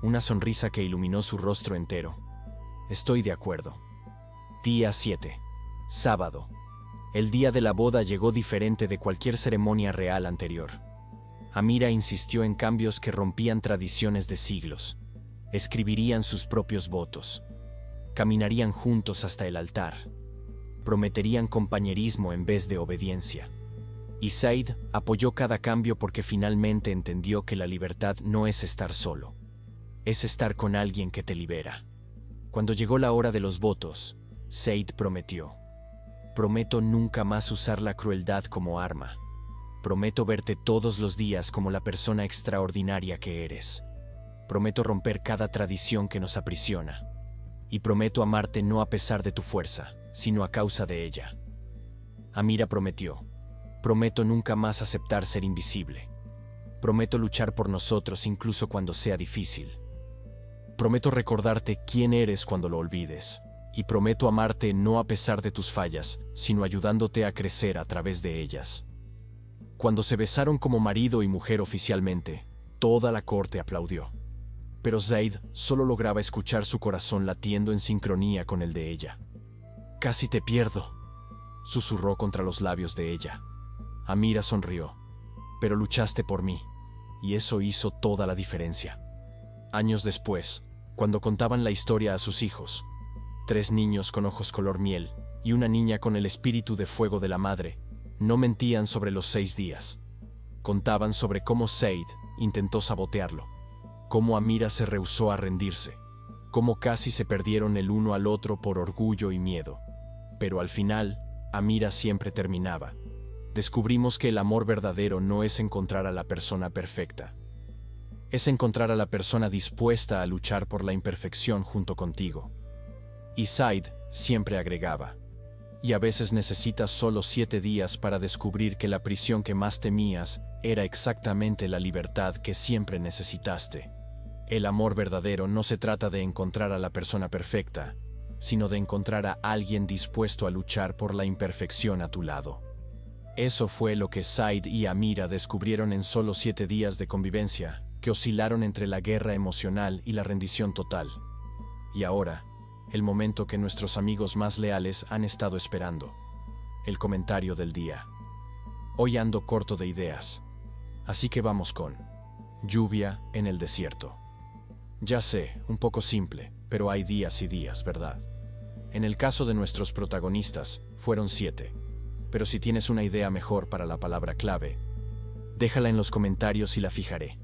una sonrisa que iluminó su rostro entero. «Estoy de acuerdo». Día 7. Sábado. El día de la boda llegó diferente de cualquier ceremonia real anterior. Amira insistió en cambios que rompían tradiciones de siglos. Escribirían sus propios votos. Caminarían juntos hasta el altar. Prometerían compañerismo en vez de obediencia. Y Said apoyó cada cambio porque finalmente entendió que la libertad no es estar solo. Es estar con alguien que te libera. Cuando llegó la hora de los votos, Said prometió: «Prometo nunca más usar la crueldad como arma. Prometo verte todos los días como la persona extraordinaria que eres. Prometo romper cada tradición que nos aprisiona. Y prometo amarte no a pesar de tu fuerza, sino a causa de ella». Amira prometió: «Prometo nunca más aceptar ser invisible. Prometo luchar por nosotros incluso cuando sea difícil. Prometo recordarte quién eres cuando lo olvides. Y prometo amarte no a pesar de tus fallas, sino ayudándote a crecer a través de ellas». Cuando se besaron como marido y mujer oficialmente, toda la corte aplaudió. Pero Said solo lograba escuchar su corazón latiendo en sincronía con el de ella. «Casi te pierdo», susurró contra los labios de ella. Amira sonrió. «Pero luchaste por mí, y eso hizo toda la diferencia». Años después, cuando contaban la historia a sus hijos, 3 niños con ojos color miel y una niña con el espíritu de fuego de la madre, no mentían sobre los 6 días. Contaban sobre cómo Said intentó sabotearlo, cómo Amira se rehusó a rendirse, cómo casi se perdieron el uno al otro por orgullo y miedo. Pero al final, Amira siempre terminaba. Descubrimos que el amor verdadero no es encontrar a la persona perfecta. Es encontrar a la persona dispuesta a luchar por la imperfección junto contigo. Y Said siempre agregaba: «Y a veces necesitas solo 7 días para descubrir que la prisión que más temías era exactamente la libertad que siempre necesitaste». El amor verdadero no se trata de encontrar a la persona perfecta, sino de encontrar a alguien dispuesto a luchar por la imperfección a tu lado. Eso fue lo que Said y Amira descubrieron en solo 7 días de convivencia, que oscilaron entre la guerra emocional y la rendición total. Y ahora, el momento que nuestros amigos más leales han estado esperando. El comentario del día. Hoy ando corto de ideas, así que vamos con lluvia en el desierto. Ya sé, un poco simple, pero hay días y días, ¿verdad? En el caso de nuestros protagonistas, fueron 7. Pero si tienes una idea mejor para la palabra clave, déjala en los comentarios y la fijaré.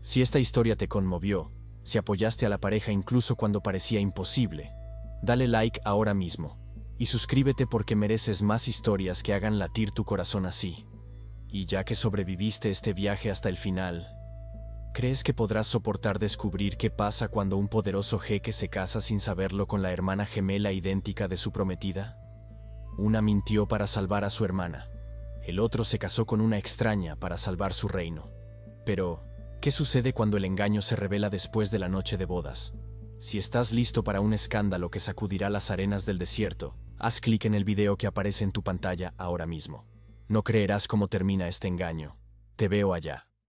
Si esta historia te conmovió, si apoyaste a la pareja incluso cuando parecía imposible, dale like ahora mismo. Y suscríbete porque mereces más historias que hagan latir tu corazón así. Y ya que sobreviviste este viaje hasta el final, ¿crees que podrás soportar descubrir qué pasa cuando un poderoso jeque se casa sin saberlo con la hermana gemela idéntica de su prometida? Una mintió para salvar a su hermana. El otro se casó con una extraña para salvar su reino. Pero, ¿qué sucede cuando el engaño se revela después de la noche de bodas? Si estás listo para un escándalo que sacudirá las arenas del desierto, haz clic en el video que aparece en tu pantalla ahora mismo. No creerás cómo termina este engaño. Te veo allá.